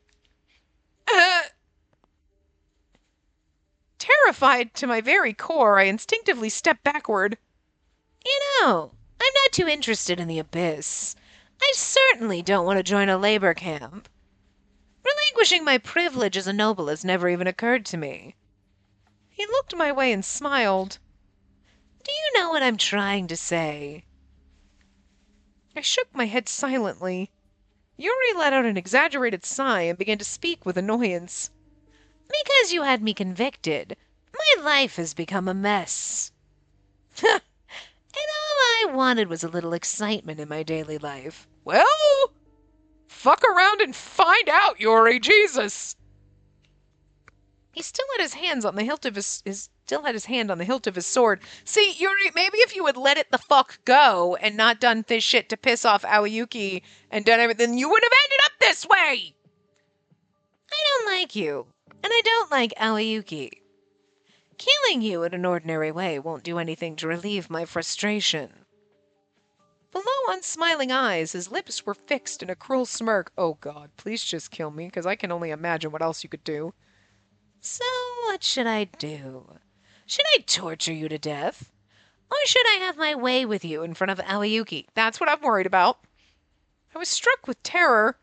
Terrified to my very core, I instinctively stepped backward. You know, I'm not too interested in the abyss. I certainly don't want to join a labor camp. Relinquishing my privilege as a noble has never even occurred to me. He looked my way and smiled. Do you know what I'm trying to say? I shook my head silently. Yuri let out an exaggerated sigh and began to speak with annoyance. Because you had me convicted, my life has become a mess. And all I wanted was a little excitement in my daily life. Well, fuck around and find out, Yuri, Jesus! He still had his hands on the hilt of his still had his hand on the hilt of his sword. See, Yuri, maybe if you had let it the fuck go and not done this shit to piss off Aoyuki and done everything, you would have ended up this way! I don't like you, and I don't like Aoyuki. Killing you in an ordinary way won't do anything to relieve my frustration. Below unsmiling eyes, his lips were fixed in a cruel smirk. Oh God, please just kill me, because I can only imagine what else you could do. So, what should I do? Should I torture you to death? Or should I have my way with you in front of Aoyuki? That's what I'm worried about. I was struck with terror.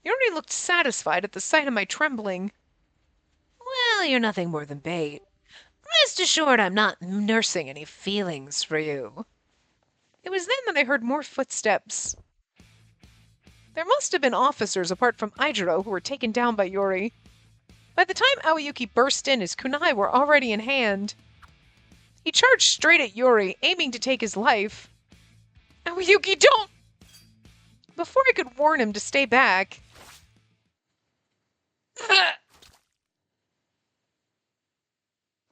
Yuri looked satisfied at the sight of my trembling. Well, you're nothing more than bait. Rest assured I'm not nursing any feelings for you. It was then that I heard more footsteps. There must have been officers apart from Aijiro who were taken down by Yuri. By the time Aoyuki burst in, his kunai were already in hand. He charged straight at Yuri, aiming to take his life. Aoyuki, don't! before I could warn him to stay back.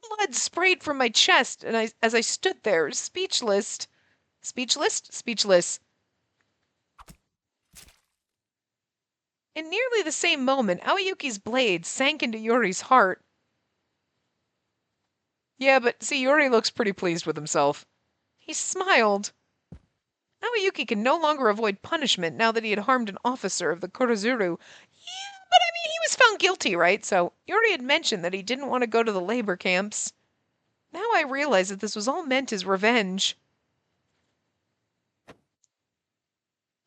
Blood sprayed from my chest, and as I stood there, speechless. Speechless. In nearly the same moment, Aoyuki's blade sank into Yuri's heart. Yeah, but see, Yuri looks pretty pleased with himself. He smiled. Aoyuki can no longer avoid punishment now that he had harmed an officer of the Kurozuru. Yeah, but I mean, he was found guilty, right? So Yuri had mentioned that he didn't want to go to the labor camps. Now I realize that this was all meant as revenge.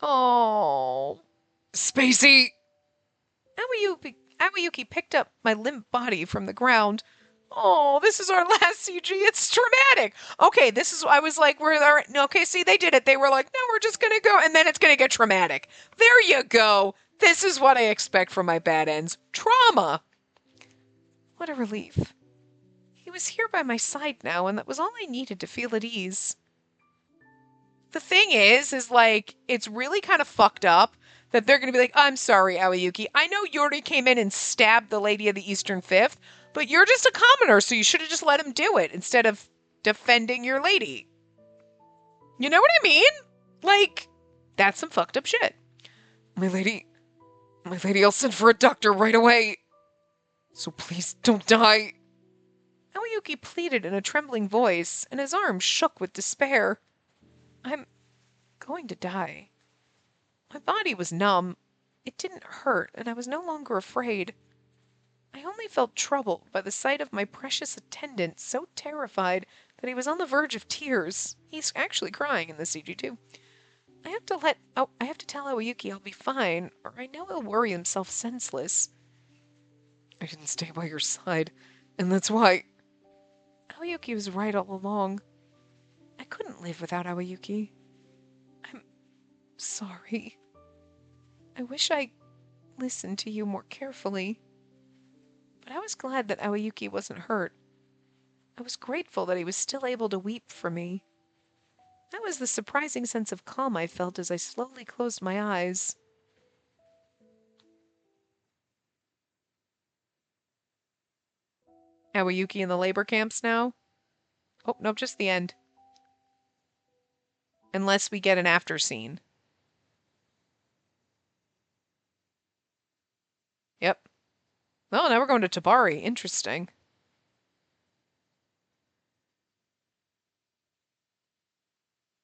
Oh. Spacey! Aoyuki picked up my limp body from the ground. Oh, this is our last CG. It's traumatic. Okay, I was like, okay, see, they did it. They were like, no, we're just going to go, and then it's going to get traumatic. There you go. This is what I expect from my bad ends. Trauma. What a relief. He was here by my side now, and that was all I needed to feel at ease. The thing is like, it's really kind of fucked up that they're going to be like, I'm sorry, Aoyuki. I know Yuri came in and stabbed the Lady of the Eastern Fifth, but you're just a commoner, so you should have just let him do it instead of defending your lady. You know what I mean? Like, that's some fucked up shit. My lady, I'll send for a doctor right away. So please don't die. Aoyuki pleaded in a trembling voice, and his arms shook with despair. I'm going to die. My body was numb. It didn't hurt, and I was no longer afraid. I only felt troubled by the sight of my precious attendant, so terrified that he was on the verge of tears. He's actually crying in the CG too. I have to tell Aoyuki I'll be fine, or I know he'll worry himself senseless. I didn't stay by your side, and that's why. Aoyuki was right all along. I couldn't live without Aoyuki. I'm sorry. I wish I listened to you more carefully. But I was glad that Aoyuki wasn't hurt. I was grateful that he was still able to weep for me. That was the surprising sense of calm I felt as I slowly closed my eyes. Aoyuki in the labor camps now? Oh, nope, just the end. Unless we get an after scene. Yep. Oh, now we're going to Tabari. Interesting.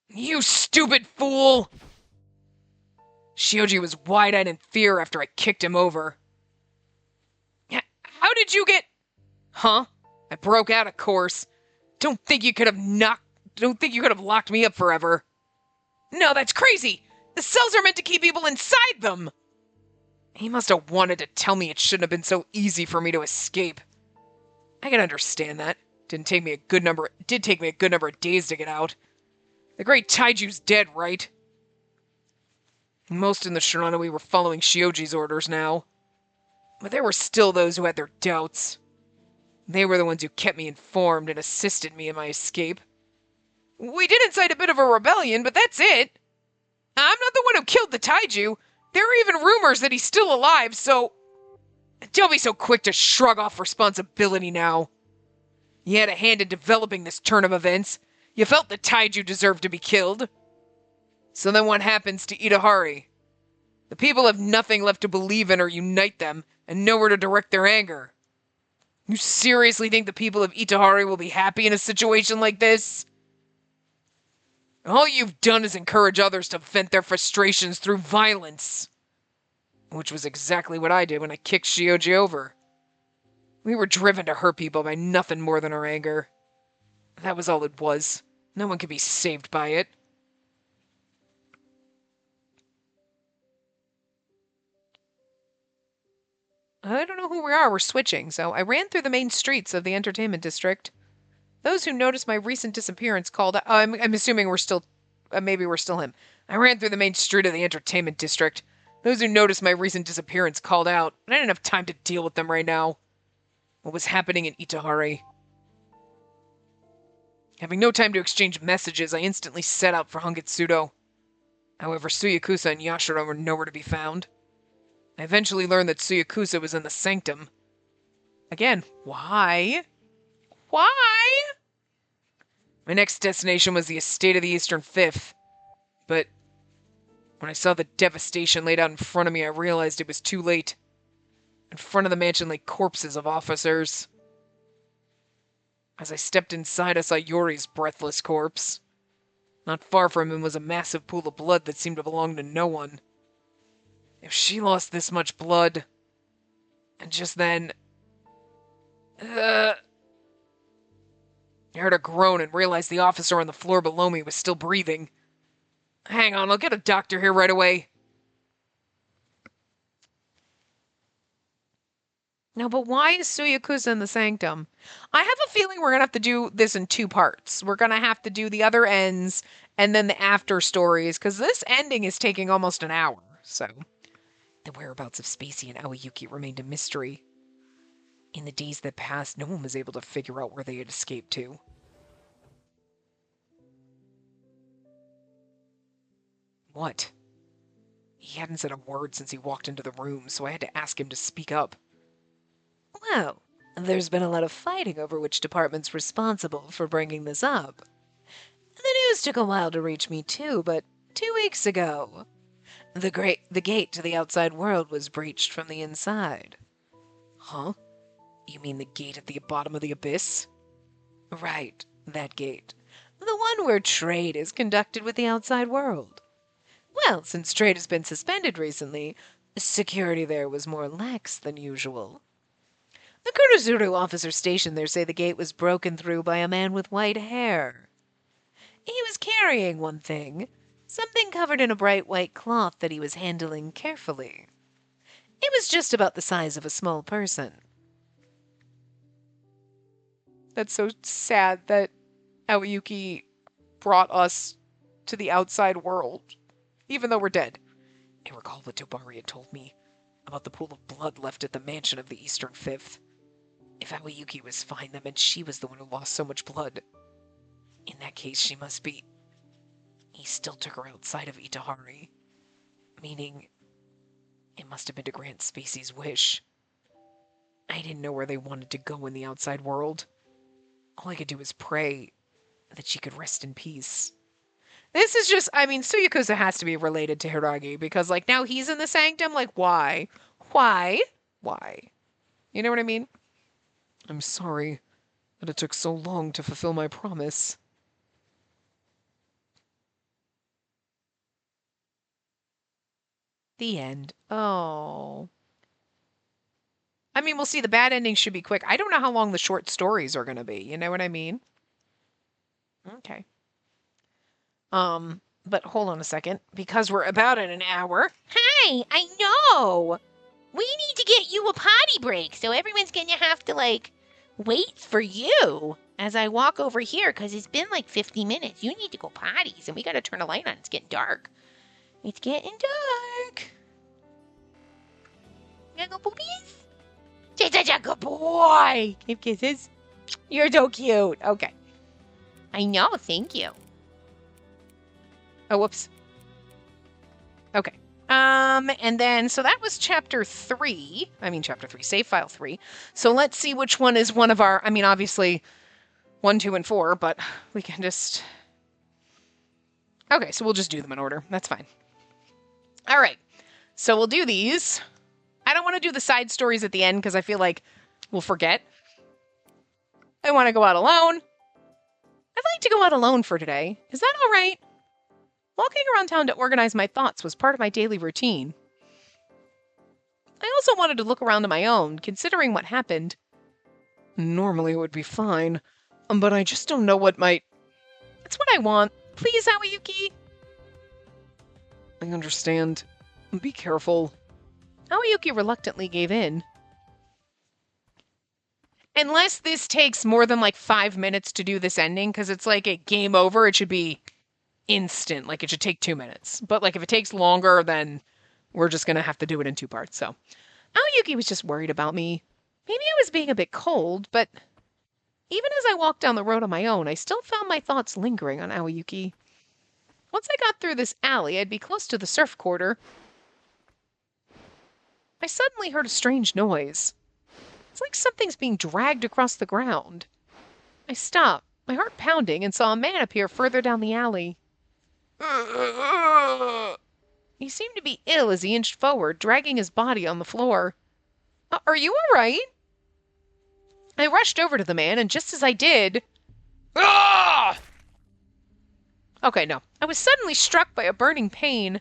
You stupid fool! Shioji was wide-eyed in fear after I kicked him over. How did you get... Huh? I broke out, of course. Don't think you could have locked me up forever. No, that's crazy! The cells are meant to keep people inside them! He must have wanted to tell me it shouldn't have been so easy for me to escape. I can understand that. It did take me a good number of days to get out. The great Taiju's dead, right? Most in the Shiranui were following Shioji's orders now. But there were still those who had their doubts. They were the ones who kept me informed and assisted me in my escape. We did incite a bit of a rebellion, but that's it. I'm not the one who killed the Taiju. There are even rumors that he's still alive, so... Don't be so quick to shrug off responsibility now. You had a hand in developing this turn of events. You felt the Taiju deserved to be killed. So then what happens to Itehari? The people have nothing left to believe in or unite them, and nowhere to direct their anger. You seriously think the people of Itehari will be happy in a situation like this? All you've done is encourage others to vent their frustrations through violence. Which was exactly what I did when I kicked Shioji over. We were driven to hurt people by nothing more than our anger. That was all it was. No one could be saved by it. I don't know who we are. We're switching, so I ran through the main streets of the entertainment district. Those who noticed my recent disappearance called out... I'm assuming we're still... maybe we're still him. I ran through the main street of the entertainment district. Those who noticed my recent disappearance called out, but I didn't have time to deal with them right now. What was happening in Itehari? Having no time to exchange messages, I instantly set out for Hangitsudo. However, Suyakusa and Yashiro were nowhere to be found. I eventually learned that Suyakusa was in the sanctum. Again, why? Why? My next destination was the estate of the Eastern Fifth. But when I saw the devastation laid out in front of me, I realized it was too late. In front of the mansion lay corpses of officers. As I stepped inside, I saw Yori's breathless corpse. Not far from him was a massive pool of blood that seemed to belong to no one. If she lost this much blood... And just then... I heard a groan and realized the officer on the floor below me was still breathing. Hang on, I'll get a doctor here right away. No, but why is Suyakusa in the sanctum? I have a feeling we're going to have to do this in 2 parts. We're going to have to do the other ends and then the after stories, because this ending is taking almost an hour. So, the whereabouts of Spacey and Aoyuki remained a mystery. In the days that passed, no one was able to figure out where they had escaped to. What? He hadn't said a word since he walked into the room, so I had to ask him to speak up. Well, there's been a lot of fighting over which department's responsible for bringing this up. The news took a while to reach me too, but 2 weeks ago, the gate to the outside world was breached from the inside. Huh? You mean the gate at the bottom of the abyss? Right, that gate. The one where trade is conducted with the outside world. Well, since trade has been suspended recently, security there was more lax than usual. The Kurozuru officers stationed there say the gate was broken through by a man with white hair. He was carrying one thing, something covered in a bright white cloth that he was handling carefully. It was just about the size of a small person. That's so sad that Aoyuki brought us to the outside world, even though we're dead. I recall what Tobari had told me about the pool of blood left at the mansion of the Eastern Fifth. If Aoyuki was fine, that meant she was the one who lost so much blood. In that case, she must be... He still took her outside of Itehari. Meaning, it must have been to grant Spacey's wish. I didn't know where they wanted to go in the outside world. All I could do was pray that she could rest in peace. This is just, I mean, Suyakusa has to be related to Hiragi, because, like, now he's in the sanctum, like, why? Why? Why? You know what I mean? I'm sorry that it took so long to fulfill my promise. The end. Oh. I mean, we'll see. The bad ending should be quick. I don't know how long the short stories are going to be. You know what I mean? Okay. But hold on a second, because we're about at an hour. Hi, I know. We need to get you a potty break, so everyone's gonna have to, like, wait for you as I walk over here, because it's been like 50 minutes. You need to go potties, and we gotta turn the light on. It's getting dark. It's getting dark. You wanna go poopies? Such a good boy. Give kisses. You're so cute. Okay. I know, thank you. Oh, whoops. Okay. And then, so that was chapter 3. I mean, chapter 3, save file 3. So let's see which one is one of our, I mean, obviously 1, 2, and 4, but we can just... Okay, so we'll just do them in order. That's fine. All right. So we'll do these. I don't want to do the side stories at the end because I feel like we'll forget. I want to go out alone. I'd like to go out alone for today. Is that all right? Walking around town to organize my thoughts was part of my daily routine. I also wanted to look around on my own, considering what happened. Normally it would be fine, but I just don't know what might... It's what I want. Please, Aoyuki. I understand. Be careful. Aoyuki reluctantly gave in. Unless this takes more than like 5 minutes to do this ending, because it's like a game over, it should be instant. Like, it should take 2 minutes. But, like, if it takes longer, then we're just going to have to do it in 2 parts. So, Aoyuki was just worried about me. Maybe I was being a bit cold, but even as I walked down the road on my own, I still found my thoughts lingering on Aoyuki. Once I got through this alley, I'd be close to the surf quarter. I suddenly heard a strange noise. It's like something's being dragged across the ground. I stopped, my heart pounding, and saw a man appear further down the alley. He seemed to be ill as he inched forward, dragging his body on the floor. Are you all right? I rushed over to the man, and just as I did... Ah! Okay, no. I was suddenly struck by a burning pain.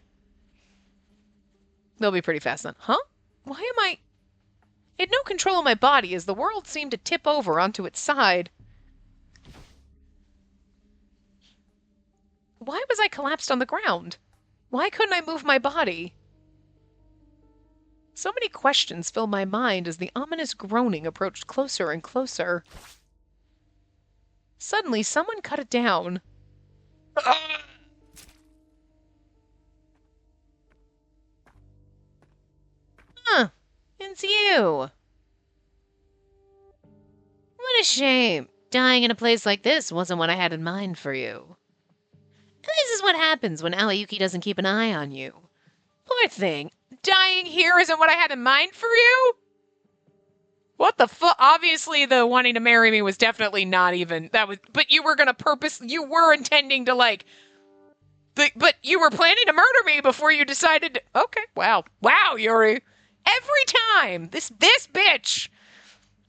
They'll be pretty fast then. Huh? Why am I... I had no control of my body as the world seemed to tip over onto its side. Why was I collapsed on the ground? Why couldn't I move my body? So many questions filled my mind as the ominous groaning approached closer and closer. Suddenly, someone cut it down. Huh, it's you. What a shame. Dying in a place like this wasn't what I had in mind for you. This is what happens when Aoyuki doesn't keep an eye on you. Poor thing. Dying here isn't what I had in mind for you? What the fuck? Obviously, the wanting to marry me was definitely not even... But you were gonna you were intending to, like... But you were planning to murder me before you decided... Okay, wow. Wow, Yuri. Every time! This bitch!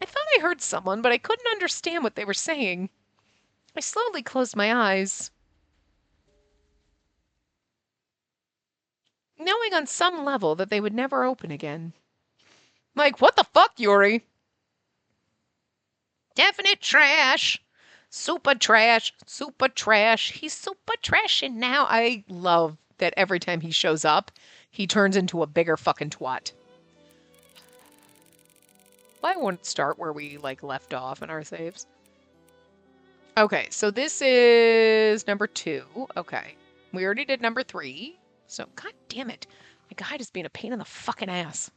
I thought I heard someone, but I couldn't understand what they were saying. I slowly closed my eyes, knowing on some level that they would never open again. Like, what the fuck, Yuri? Definite trash. Super trash. Super trash. He's super trashing now. I love that every time he shows up, he turns into a bigger fucking twat. I won't start where we, like, left off in our saves. Okay, so this is number 2. Okay. We already did number 3. So, god damn it. My guide is being a pain in the fucking ass.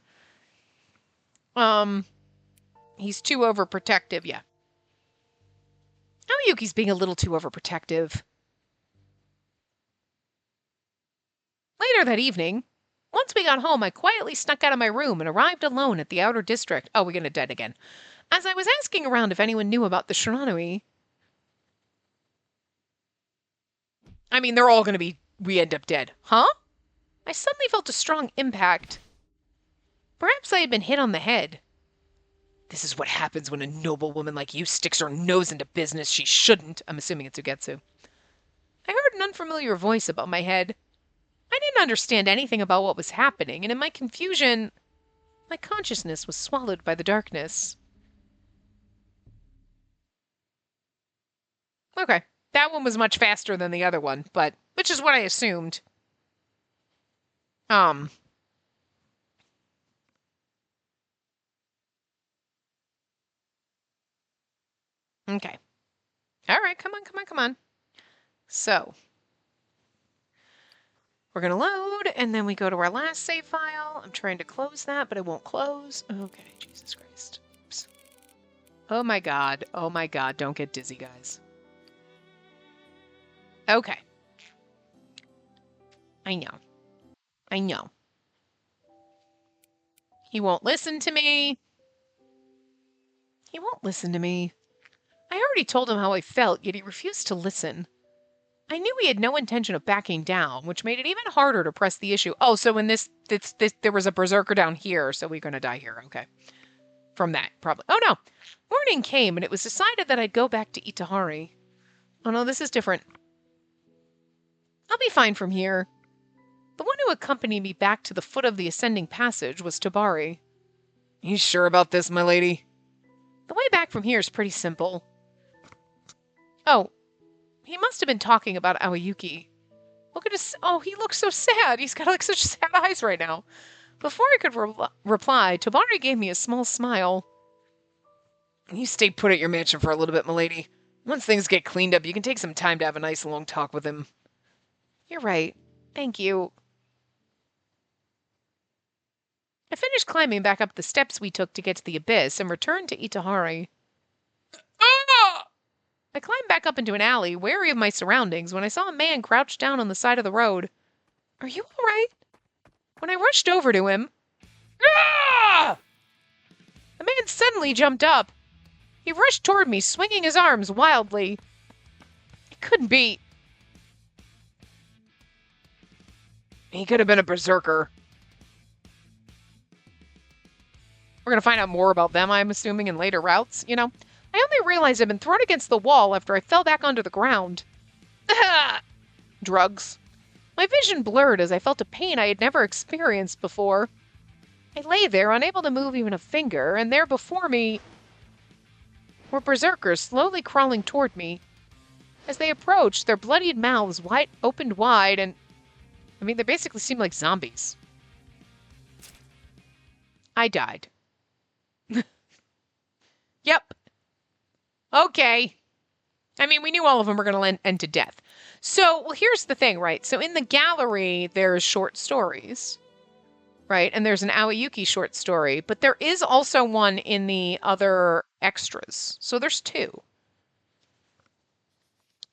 He's too overprotective, yeah. Aoyuki's being a little too overprotective. Later that evening, once we got home, I quietly snuck out of my room and arrived alone at the outer district. Oh, we're gonna dead again. As I was asking around if anyone knew about the Shiranui... I mean, they're all gonna be... We end up dead. Huh? I suddenly felt a strong impact. Perhaps I had been hit on the head. This is what happens when a noble woman like you sticks her nose into business she shouldn't. I'm assuming it's Ugetsu. I heard an unfamiliar voice above my head. I didn't understand anything about what was happening, and in my confusion, my consciousness was swallowed by the darkness. Okay, that one was much faster than the other one, which is what I assumed. Okay. All right, come on. So, we're going to load, and then we go to our last save file. I'm trying to close that, but it won't close. Okay, Jesus Christ. Oops. Oh my god, don't get dizzy, guys. Okay. I know. He won't listen to me. I already told him how I felt, yet he refused to listen. I knew he had no intention of backing down, which made it even harder to press the issue. Oh, so in this there was a berserker down here, so we're gonna die here. Okay. From that, probably. Oh no! Morning came, and it was decided that I'd go back to Itehari. Oh no, this is different. I'll be fine from here. The one who accompanied me back to the foot of the ascending passage was Tabari. You sure about this, my lady? The way back from here is pretty simple. Oh, he must have been talking about Aoyuki. Look at his... Oh, he looks so sad. He's got like such sad eyes right now. Before I could reply, Tabari gave me a small smile. You stay put at your mansion for a little bit, milady. Once things get cleaned up, you can take some time to have a nice long talk with him. You're right. Thank you. I finished climbing back up the steps we took to get to the abyss and returned to Itehari. Ah! I climbed back up into an alley, wary of my surroundings, when I saw a man crouched down on the side of the road. Are you all right? When I rushed over to him, ah! The man suddenly jumped up. He rushed toward me, swinging his arms wildly. It couldn't be. He could have been a berserker. We're going to find out more about them, I'm assuming, in later routes. You know, I only realized I'd been thrown against the wall after I fell back onto the ground. Drugs. My vision blurred as I felt a pain I had never experienced before. I lay there, unable to move even a finger, and there before me were berserkers slowly crawling toward me. As they approached, their bloodied mouths opened wide, and I mean, they basically seemed like zombies. I died. Yep. Okay. I mean, we knew all of them were going to end to death. So, well, here's the thing, right? So in the gallery, there's short stories, right? And there's an Aoyuki short story, but there is also one in the other extras. So there's two.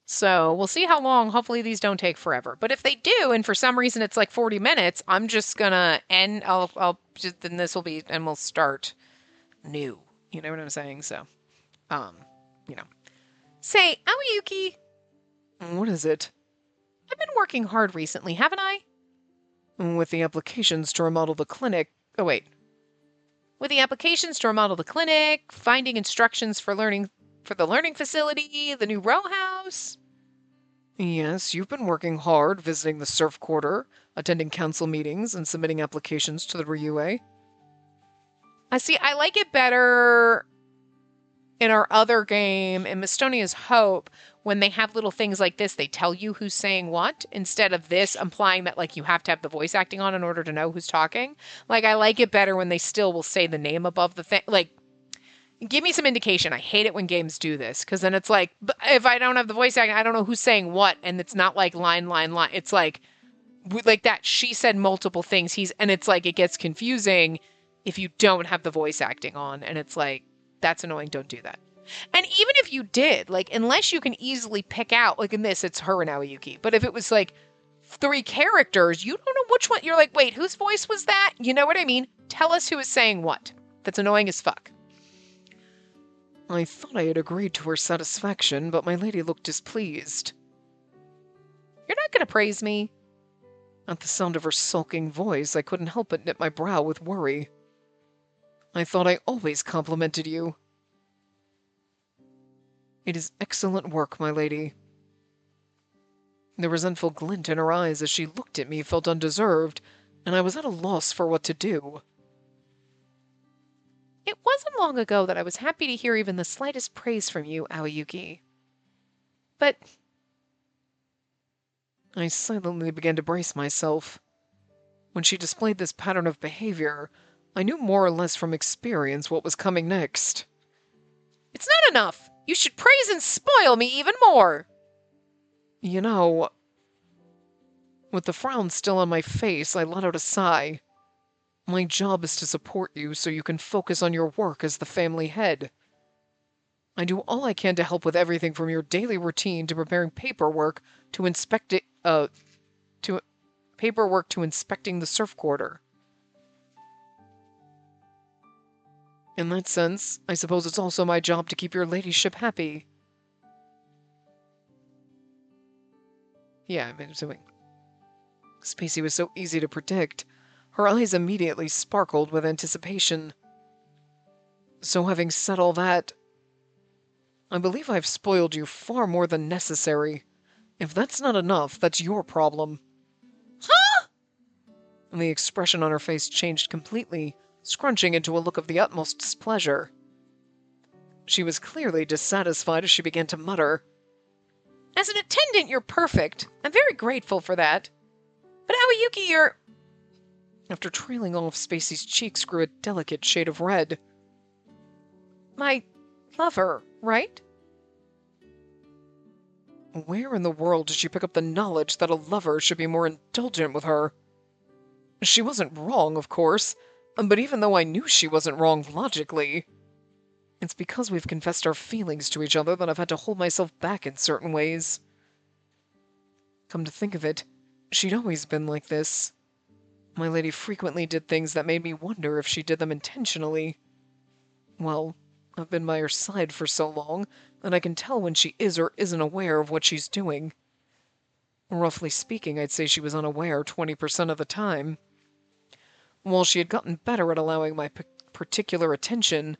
So we'll see how long. Hopefully these don't take forever. But if they do, and for some reason it's like 40 minutes, I'm just gonna end. Then this will be, and we'll start new. You know what I'm saying? So, you know. Say, Aoyuki. What is it? I've been working hard recently, haven't I? With the applications to remodel the clinic. Oh, wait. With the applications to remodel the clinic, finding instructions for the learning facility, the new row house. Yes, you've been working hard, visiting the surf quarter, attending council meetings, and submitting applications to the Ryue. I like it better in our other game, in Mistonia's Hope, when they have little things like this, they tell you who's saying what, instead of this implying that, like, you have to have the voice acting on in order to know who's talking. Like, I like it better when they still will say the name above the thing. Like, give me some indication. I hate it when games do this, because then it's like, if I don't have the voice acting, I don't know who's saying what, and it's not like line. It's like that she said multiple things, and it's like, it gets confusing if you don't have the voice acting on, and it's like, that's annoying, don't do that. And even if you did, like, unless you can easily pick out, like in this, it's her and Aoyuki, but if it was like 3 characters, you don't know which one, you're like, wait, whose voice was that? You know what I mean? Tell us who is saying what. That's annoying as fuck. I thought I had agreed to her satisfaction, but my lady looked displeased. You're not going to praise me? At the sound of her sulking voice, I couldn't help but knit my brow with worry. I thought I always complimented you. It is excellent work, my lady. The resentful glint in her eyes as she looked at me felt undeserved, and I was at a loss for what to do. It wasn't long ago that I was happy to hear even the slightest praise from you, Aoyuki. But I silently began to brace myself. When she displayed this pattern of behavior, I knew more or less from experience what was coming next. It's not enough! You should praise and spoil me even more! You know, with the frown still on my face, I let out a sigh. My job is to support you so you can focus on your work as the family head. I do all I can to help with everything from your daily routine to preparing paperwork to inspecting the surf quarter. In that sense, I suppose it's also my job to keep your ladyship happy. Yeah, I'm assuming. Spacey was so easy to predict. Her eyes immediately sparkled with anticipation. So having said all that, I believe I've spoiled you far more than necessary. If that's not enough, that's your problem. Huh? And the expression on her face changed completely, scrunching into a look of the utmost displeasure. She was clearly dissatisfied as she began to mutter. As an attendant, you're perfect. I'm very grateful for that. But Aoyuki, you're... After trailing off, Spacey's cheeks grew a delicate shade of red. My lover, right? Where in the world did she pick up the knowledge that a lover should be more indulgent with her? She wasn't wrong, of course, but even though I knew she wasn't wrong logically... It's because we've confessed our feelings to each other that I've had to hold myself back in certain ways. Come to think of it, she'd always been like this. My lady frequently did things that made me wonder if she did them intentionally. Well, I've been by her side for so long that I can tell when she is or isn't aware of what she's doing. Roughly speaking, I'd say she was unaware 20% of the time. While she had gotten better at allowing my particular attention,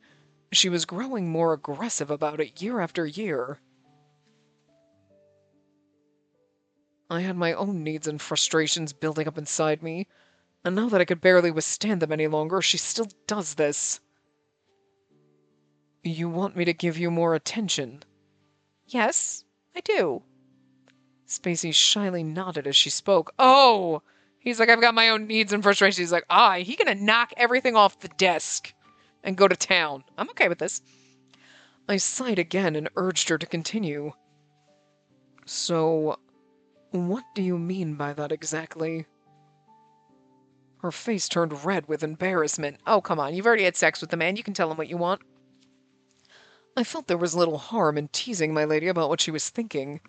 she was growing more aggressive about it year after year. I had my own needs and frustrations building up inside me, and now that I could barely withstand them any longer, she still does this. You want me to give you more attention? Yes, I do. Spacey shyly nodded as she spoke. Oh! He's like, I've got my own needs and frustrations. He's like, he gonna knock everything off the desk and go to town. I'm okay with this. I sighed again and urged her to continue. So, what do you mean by that exactly? Her face turned red with embarrassment. Oh, come on. You've already had sex with the man. You can tell him what you want. I felt there was little harm in teasing my lady about what she was thinking,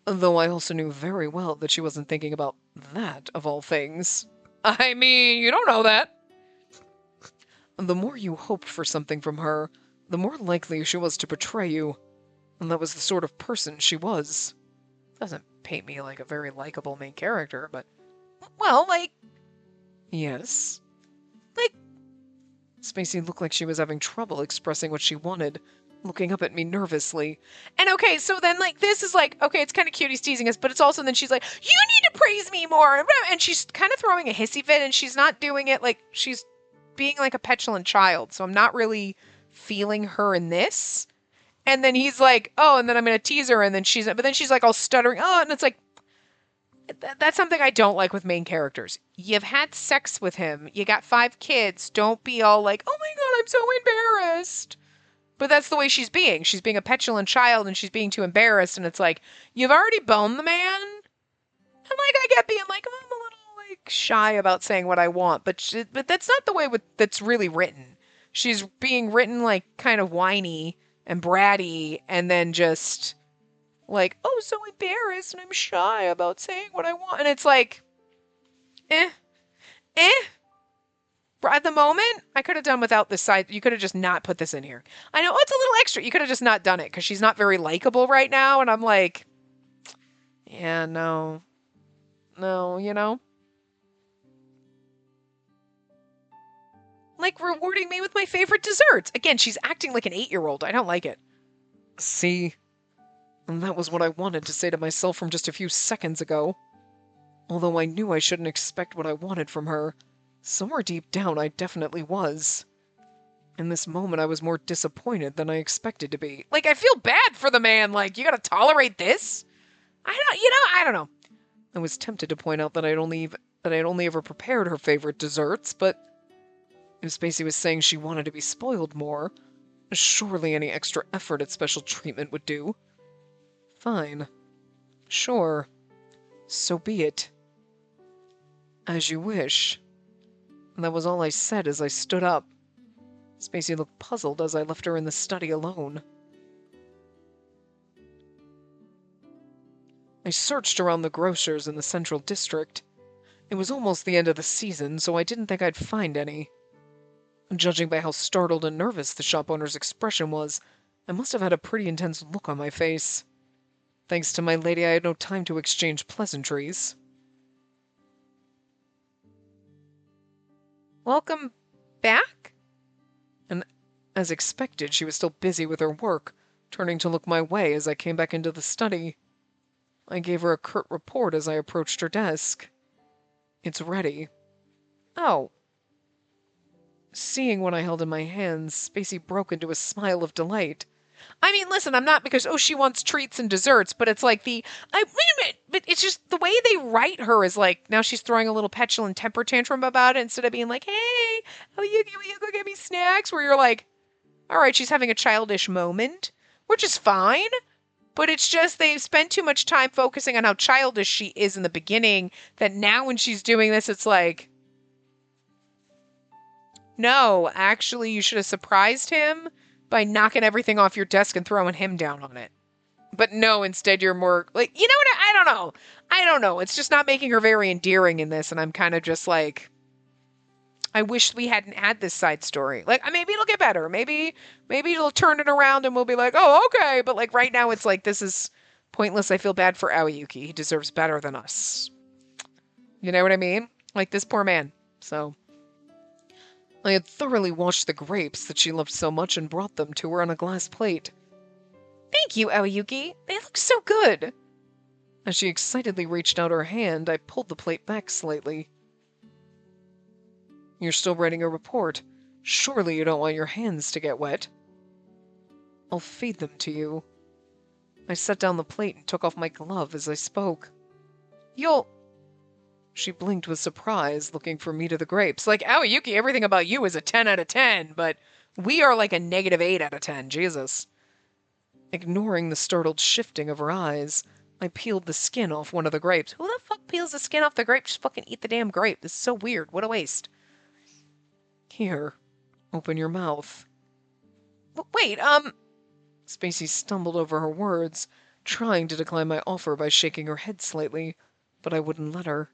though I also knew very well that she wasn't thinking about that, of all things. I mean, you don't know that. The more you hoped for something from her, the more likely she was to betray you. And that was the sort of person she was. Doesn't paint me like a very likable main character, but... Well, like... Yes? Like... Spacey looked like she was having trouble expressing what she wanted, looking up at me nervously. And okay, so then, like, this is like, okay, it's kind of cute he's teasing us, but it's also then she's like, you need to praise me more! And she's kind of throwing a hissy fit, and she's not doing it like, she's being like a petulant child, so I'm not really feeling her in this. And then he's like, oh, and then I'm gonna tease her, and then but then she's like all stuttering, oh, and it's like, that's something I don't like with main characters. You've had sex with him, you got 5 kids, don't be all like, oh my god, I'm so embarrassed. But that's the way she's being. She's being a petulant child, and she's being too embarrassed, and it's like, you've already boned the man? And like, I get being like, oh, I'm a little like shy about saying what I want, but that's not the way that's really written. She's being written like kind of whiny and bratty, and then just like, oh, so embarrassed, and I'm shy about saying what I want. And it's like, at the moment, I could have done without this side. You could have just not put this in here. I know, it's a little extra. You could have just not done it, because she's not very likable right now, and I'm like, yeah, no, you know? Like rewarding me with my favorite desserts. Again, she's acting like an 8-year-old. I don't like it. See? And that was what I wanted to say to myself from just a few seconds ago. Although I knew I shouldn't expect what I wanted from her, somewhere deep down I definitely was. In this moment I was more disappointed than I expected to be. Like, I feel bad for the man. Like, you gotta tolerate this? I don't know. I was tempted to point out that I'd only ever prepared her favorite desserts, but if Spacey was saying she wanted to be spoiled more, surely any extra effort at special treatment would do. Fine. Sure. So be it. As you wish. That was all I said as I stood up. Spacey looked puzzled as I left her in the study alone. I searched around the grocers in the central district. It was almost the end of the season, so I didn't think I'd find any. Judging by how startled and nervous the shop owner's expression was, I must have had a pretty intense look on my face. Thanks to my lady, I had no time to exchange pleasantries. Welcome back? And as expected, she was still busy with her work, turning to look my way as I came back into the study. I gave her a curt report as I approached her desk. It's ready. Oh. Seeing what I held in my hands, Spacey broke into a smile of delight. I mean, listen, I'm not because, she wants treats and desserts, but it's like but it's just the way they write her is like, now she's throwing a little petulant temper tantrum about it instead of being like, hey, will you go get me snacks? Where you're like, all right, she's having a childish moment, which is fine. But it's just they've spent too much time focusing on how childish she is in the beginning that now when she's doing this, it's like, no, actually, you should have surprised him by knocking everything off your desk and throwing him down on it. But no, instead you're more like, you know what? I don't know. I don't know. It's just not making her very endearing in this. And I'm kind of just like, I wish we hadn't had this side story. Like, maybe it'll get better. Maybe it'll turn it around and we'll be like, oh, okay. But like right now it's like, this is pointless. I feel bad for Aoyuki. He deserves better than us. You know what I mean? Like this poor man. So I had thoroughly washed the grapes that she loved so much and brought them to her on a glass plate. Thank you, Aoyuki. They look so good. As she excitedly reached out her hand, I pulled the plate back slightly. You're still writing a report. Surely you don't want your hands to get wet. I'll feed them to you. I set down the plate and took off my glove as I spoke. You'll... She blinked with surprise, looking from me to the grapes. Like, Aoyuki, everything about you is a 10 out of 10, but we are like a -8 out of 10. Jesus. Ignoring the startled shifting of her eyes, I peeled the skin off one of the grapes. Who the fuck peels the skin off the grape? Just fucking eat the damn grape. This is so weird. What a waste. Here. Open your mouth. Wait, Spacey stumbled over her words, trying to decline my offer by shaking her head slightly, but I wouldn't let her.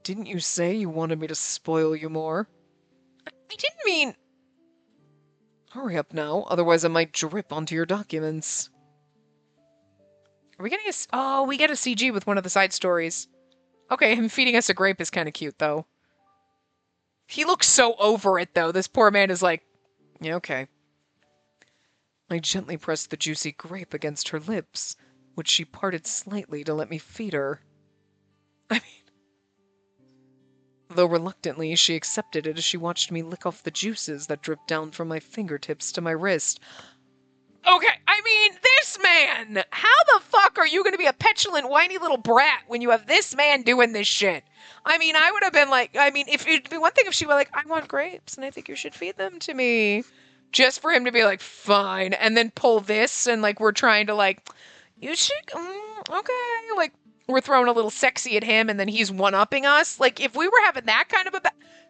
Didn't you say you wanted me to spoil you more? I didn't mean... Hurry up now, otherwise I might drip onto your documents. Are we getting a... Oh, we get a CG with one of the side stories. Okay, him feeding us a grape is kind of cute, though. He looks so over it, though. This poor man is like, yeah, okay. I gently pressed the juicy grape against her lips, which she parted slightly to let me feed her. I mean... Though reluctantly, she accepted it as she watched me lick off the juices that dripped down from my fingertips to my wrist. Okay, I mean, this man! How the fuck are you gonna be a petulant, whiny little brat when you have this man doing this shit? I mean, I would have been like, I mean, if it'd be one thing if she were like, I want grapes, and I think you should feed them to me. Just for him to be like, fine, and then pull this, and like, we're trying to like, you should, okay, like, we're throwing a little sexy at him, and then he's one-upping us. Like, if we were having that kind of a...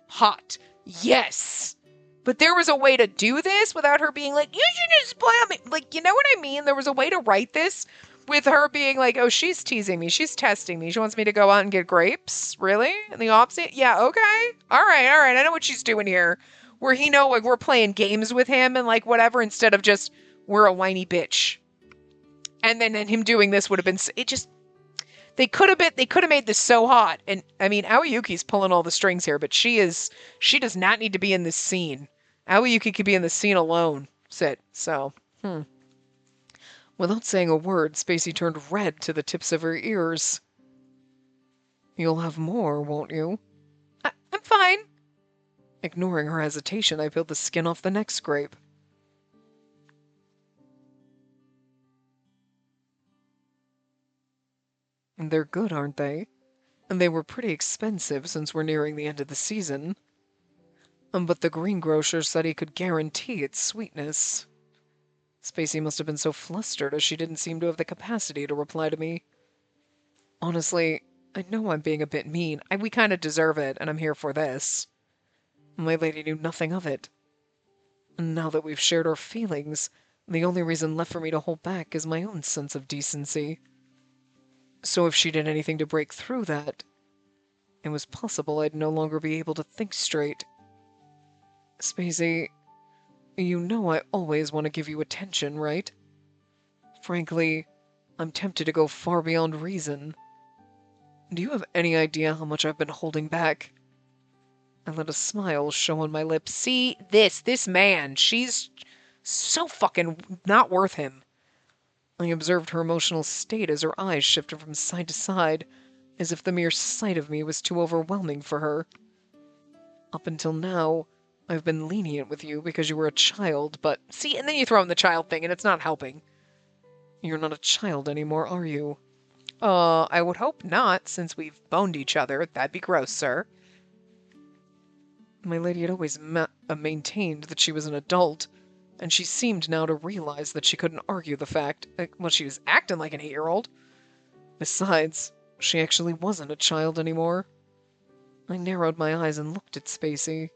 Hot. Yes. But there was a way to do this without her being like, you shouldn't spoil me. Like, you know what I mean? There was a way to write this with her being like, oh, she's teasing me. She's testing me. She wants me to go out and get grapes? Really? And the opposite? Yeah, okay. All right. I know what she's doing here. Where he know, like, we're playing games with him and, like, whatever, instead of just, we're a whiny bitch. And then him doing this would have been... It just... They could have made this so hot. And I mean, Aoyuki's pulling all the strings here, but she does not need to be in this scene. Aoyuki could be in the scene alone. So, Without saying a word, Spacey turned red to the tips of her ears. You'll have more, won't you? I'm fine. Ignoring her hesitation, I peeled the skin off the next grape. They're good, aren't they? And they were pretty expensive since we're nearing the end of the season. But the greengrocer said he could guarantee its sweetness. Spacey must have been so flustered as she didn't seem to have the capacity to reply to me. Honestly, I know I'm being a bit mean. We kind of deserve it, and I'm here for this. My lady knew nothing of it. And now that we've shared our feelings, the only reason left for me to hold back is my own sense of decency. So if she did anything to break through that, it was possible I'd no longer be able to think straight. Spacey, you know I always want to give you attention, right? Frankly, I'm tempted to go far beyond reason. Do you have any idea how much I've been holding back? I let a smile show on my lips. See, this man, she's so fucking not worth him. I observed her emotional state as her eyes shifted from side to side, as if the mere sight of me was too overwhelming for her. Up until now, I've been lenient with you because you were a child, but... See, and then you throw in the child thing, and it's not helping. You're not a child anymore, are you? I would hope not, since we've boned each other. That'd be gross, sir. My lady had always maintained that she was an adult, and she seemed now to realize that she couldn't argue the fact. Well, she was acting like an 8-year-old. Besides, she actually wasn't a child anymore. I narrowed my eyes and looked at Spacey.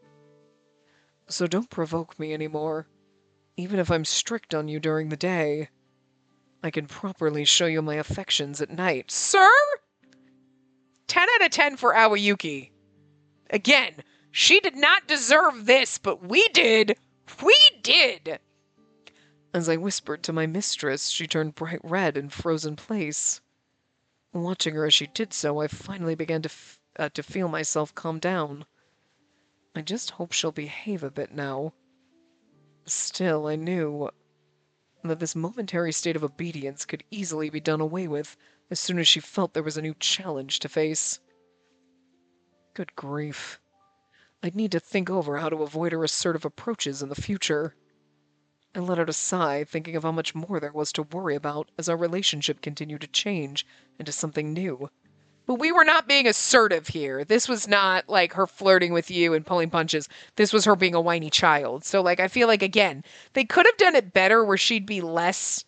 So don't provoke me anymore. Even if I'm strict on you during the day, I can properly show you my affections at night. Sir? 10 out of 10 for Aoyuki. Again, she did not deserve this, but we did. We did. As I whispered to my mistress, she turned bright red and froze in place. Watching her as she did so, I finally began to feel myself calm down. I just hope she'll behave a bit now. Still, I knew that this momentary state of obedience could easily be done away with as soon as she felt there was a new challenge to face. Good grief. I'd need to think over how to avoid her assertive approaches in the future. I let out a sigh, thinking of how much more there was to worry about as our relationship continued to change into something new. But we were not being assertive here. This was not like her flirting with you and pulling punches. This was her being a whiny child. So, like, I feel like, again, they could have done it better where she'd be less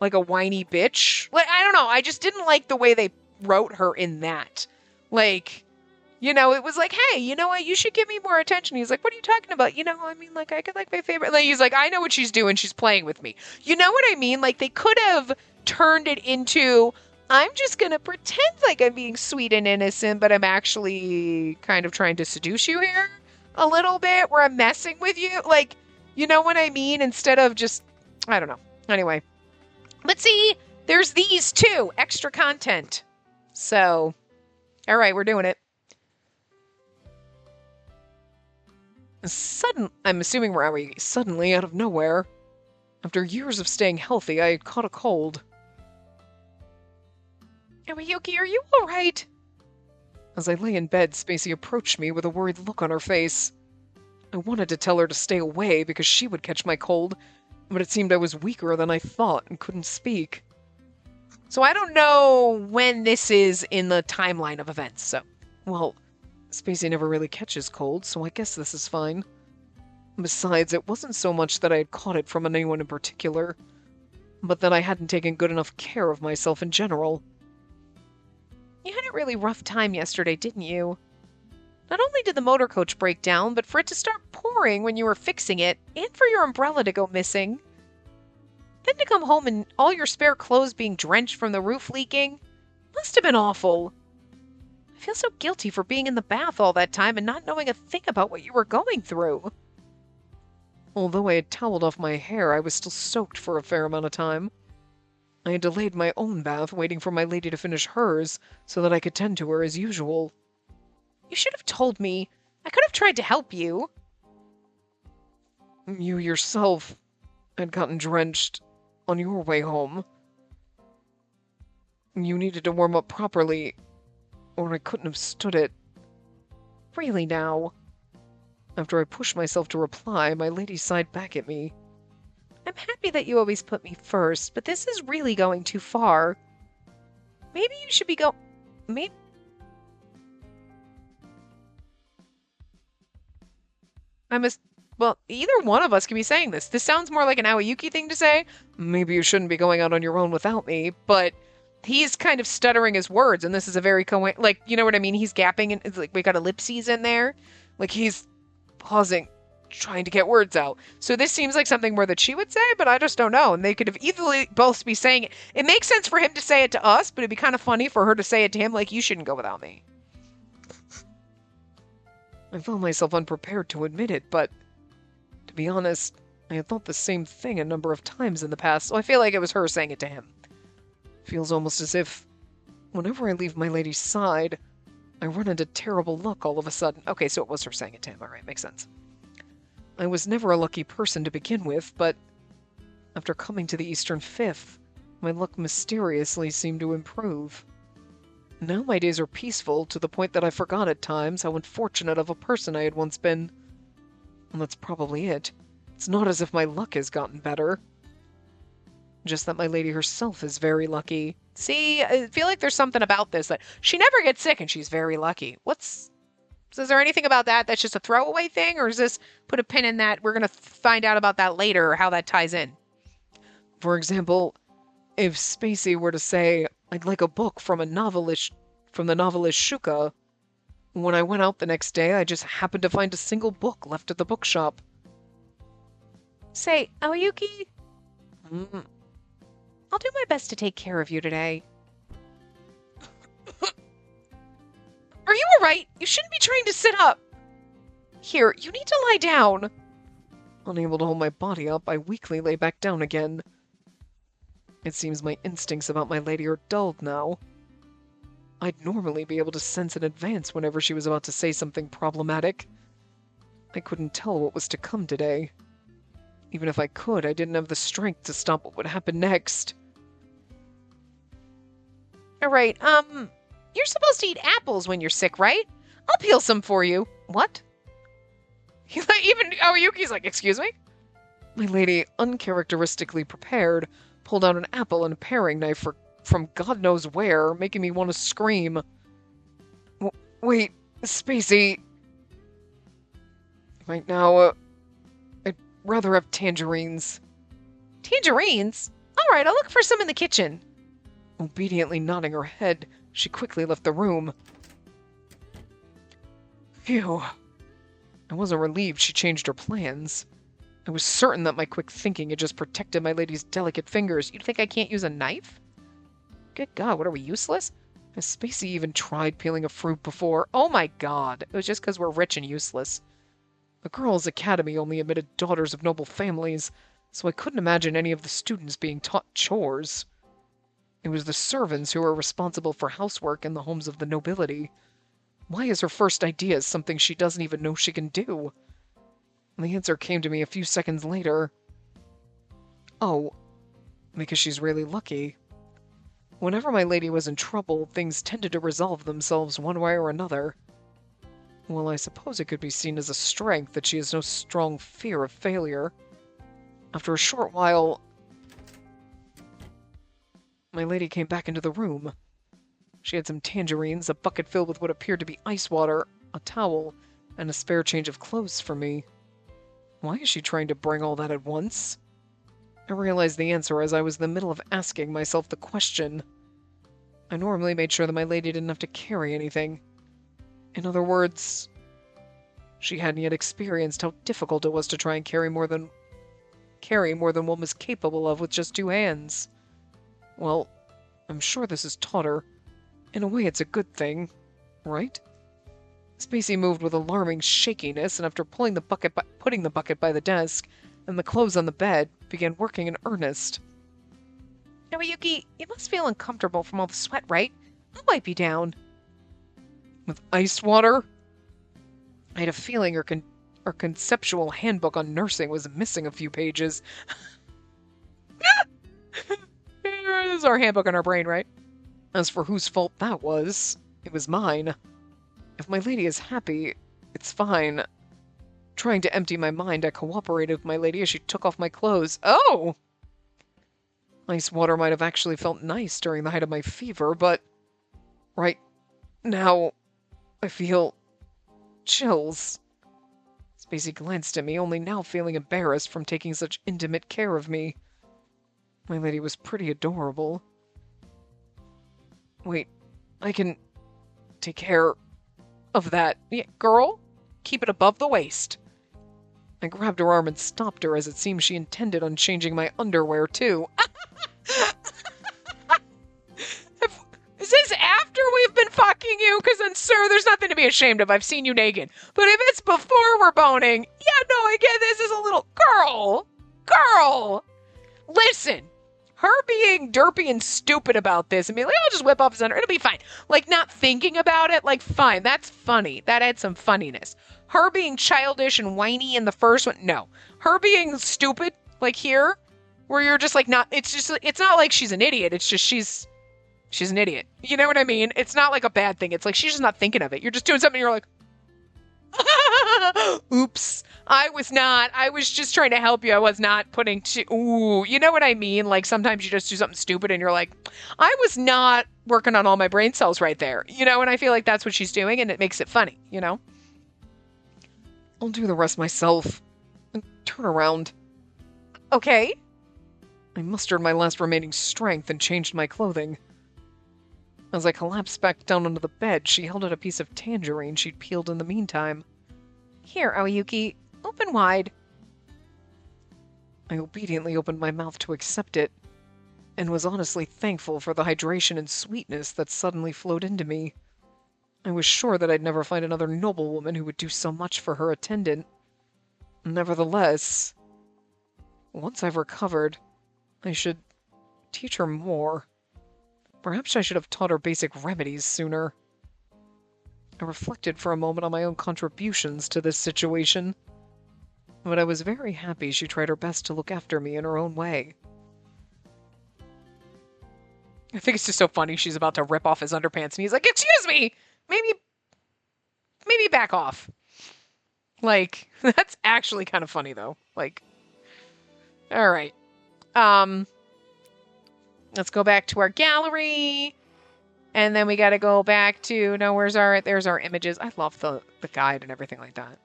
like a whiny bitch. Like, I don't know. I just didn't like the way they wrote her in that. Like, you know, it was like, hey, you know what? You should give me more attention. He's like, what are you talking about? You know, I mean, like, I could like my favorite. Like, he's like, I know what she's doing. She's playing with me. You know what I mean? Like, they could have turned it into, I'm just going to pretend like I'm being sweet and innocent, but I'm actually kind of trying to seduce you here a little bit, where I'm messing with you. Like, you know what I mean? Instead of just, I don't know. Anyway. But see, there's these two extra content. So, all right, we're doing it. I'm assuming we're out suddenly out of nowhere. After years of staying healthy, I had caught a cold. Aoyuki, are you all right? As I lay in bed, Spacey approached me with a worried look on her face. I wanted to tell her to stay away because she would catch my cold, but it seemed I was weaker than I thought and couldn't speak. So I don't know when this is in the timeline of events, so... Well, Spacey never really catches colds, so I guess this is fine. Besides, it wasn't so much that I had caught it from anyone in particular, but that I hadn't taken good enough care of myself in general. You had a really rough time yesterday, didn't you? Not only did the motor coach break down, but for it to start pouring when you were fixing it, and for your umbrella to go missing. Then to come home and all your spare clothes being drenched from the roof leaking. Must have been awful. I feel so guilty for being in the bath all that time and not knowing a thing about what you were going through. Although I had toweled off my hair, I was still soaked for a fair amount of time. I had delayed my own bath, waiting for my lady to finish hers, so that I could tend to her as usual. You should have told me. I could have tried to help you. You yourself had gotten drenched on your way home. You needed to warm up properly, or I couldn't have stood it. Really now? After I pushed myself to reply, my lady sighed back at me. I'm happy that you always put me first, but this is really going too far. Maybe you should be maybe... Well, either one of us can be saying this. This sounds more like an Aoyuki thing to say. Maybe you shouldn't be going out on your own without me, but he's kind of stuttering his words, and this is a very like, you know what I mean? He's gapping, and it's like we got ellipses in there. Like he's pausing, trying to get words out. So this seems like something more that she would say, but I just don't know. And they could have easily both be saying it. It makes sense for him to say it to us, but it'd be kind of funny for her to say it to him, like, you shouldn't go without me. I found myself unprepared to admit it, but to be honest, I had thought the same thing a number of times in the past, so I feel like it was her saying it to him. Feels almost as if whenever I leave my lady's side, I run into terrible luck all of a sudden. Okay, so it was her saying it to him. All right, makes sense. I was never a lucky person to begin with, but after coming to the Eastern Fifth, my luck mysteriously seemed to improve. Now my days are peaceful to the point that I forgot at times how unfortunate of a person I had once been. And that's probably it. It's not as if my luck has gotten better. Just that my lady herself is very lucky. See, I feel like there's something about this that she never gets sick and she's very lucky. Is there anything about that that's just a throwaway thing, or is this put a pin in that? We're going to find out about that later, or how that ties in. For example, if Spacey were to say, I'd like a book from the novelist Shuka, when I went out the next day, I just happened to find a single book left at the bookshop. Say, Aoyuki, I'll do my best to take care of you today. Are you alright? You shouldn't be trying to sit up. Here, you need to lie down. Unable to hold my body up, I weakly lay back down again. It seems my instincts about my lady are dulled now. I'd normally be able to sense in advance whenever she was about to say something problematic. I couldn't tell what was to come today. Even if I could, I didn't have the strength to stop what would happen next. Alright, you're supposed to eat apples when you're sick, right? I'll peel some for you. What? Even Aoyuki's like, excuse me? My lady, uncharacteristically prepared, pulled out an apple and a paring knife from God knows where, making me want to scream. Wait, Spacey. Right now, I'd rather have tangerines. Tangerines? Alright, I'll look for some in the kitchen. Obediently nodding her head, she quickly left the room. Phew. I wasn't relieved she changed her plans. I was certain that my quick thinking had just protected my lady's delicate fingers. You think I can't use a knife? Good God, what are we, useless? Has Spacey even tried peeling a fruit before? Oh my God, it was just because we're rich and useless. The girls' academy only admitted daughters of noble families, so I couldn't imagine any of the students being taught chores. It was the servants who were responsible for housework in the homes of the nobility. Why is her first idea something she doesn't even know she can do? The answer came to me a few seconds later. Oh, because she's really lucky. Whenever my lady was in trouble, things tended to resolve themselves one way or another. Well, I suppose it could be seen as a strength that she has no strong fear of failure. After a short while, my lady came back into the room. She had some tangerines, a bucket filled with what appeared to be ice water, a towel, and a spare change of clothes for me. Why is she trying to bring all that at once? I realized the answer as I was in the middle of asking myself the question. I normally made sure that my lady didn't have to carry anything. In other words, she hadn't yet experienced how difficult it was to try and carry more than one was capable of with just 2 hands. Well, I'm sure this has taught her. In a way, it's a good thing, right? Spacey moved with alarming shakiness, and after putting the bucket by the desk and the clothes on the bed, began working in earnest. Aoyuki, you must feel uncomfortable from all the sweat, right? I'll wipe you down. With ice water? I had a feeling her conceptual handbook on nursing was missing a few pages. This is our handbook on our brain, right? As for whose fault that was, it was mine. If my lady is happy, it's fine. Trying to empty my mind, I cooperated with my lady as she took off my clothes. Oh! Ice water might have actually felt nice during the height of my fever, but right now, I feel chills. Spacey glanced at me, only now feeling embarrassed from taking such intimate care of me. My lady was pretty adorable. Wait, I can take care of that. Yeah, girl, keep it above the waist. I grabbed her arm and stopped her as it seemed she intended on changing my underwear, too. Is this after we've been fucking you? Because then, sir, there's nothing to be ashamed of. I've seen you naked. But if it's before we're boning, yeah, no, I get this is a little... Girl! Listen, her being derpy and stupid about this and being like, I'll just whip off his under, it'll be fine. Like, not thinking about it, like, fine, that's funny. That adds some funniness. Her being childish and whiny in the first one, no. Her being stupid, like here, where you're just like not, it's not like she's an idiot, it's just she's an idiot. You know what I mean? It's not like a bad thing. It's like she's just not thinking of it. You're just doing something and you're like, oops. I was just trying to help you. I was not putting ooh, you know what I mean? Like sometimes you just do something stupid and you're like, I was not working on all my brain cells right there. You know, and I feel like that's what she's doing and it makes it funny, you know? I'll do the rest myself. And turn around. Okay. I mustered my last remaining strength and changed my clothing. As I collapsed back down onto the bed, she held out a piece of tangerine she'd peeled in the meantime. Here, Aoyuki, open wide. I obediently opened my mouth to accept it, and was honestly thankful for the hydration and sweetness that suddenly flowed into me. I was sure that I'd never find another noblewoman who would do so much for her attendant. Nevertheless, once I've recovered, I should teach her more. Perhaps I should have taught her basic remedies sooner. I reflected for a moment on my own contributions to this situation, but I was very happy she tried her best to look after me in her own way. I think it's just so funny she's about to rip off his underpants and he's like, "Excuse me! Maybe back off." Like, that's actually kind of funny though. Like, all right. Let's go back to our gallery. And then we got to go back to, no, there's our images. I love the guide and everything like that.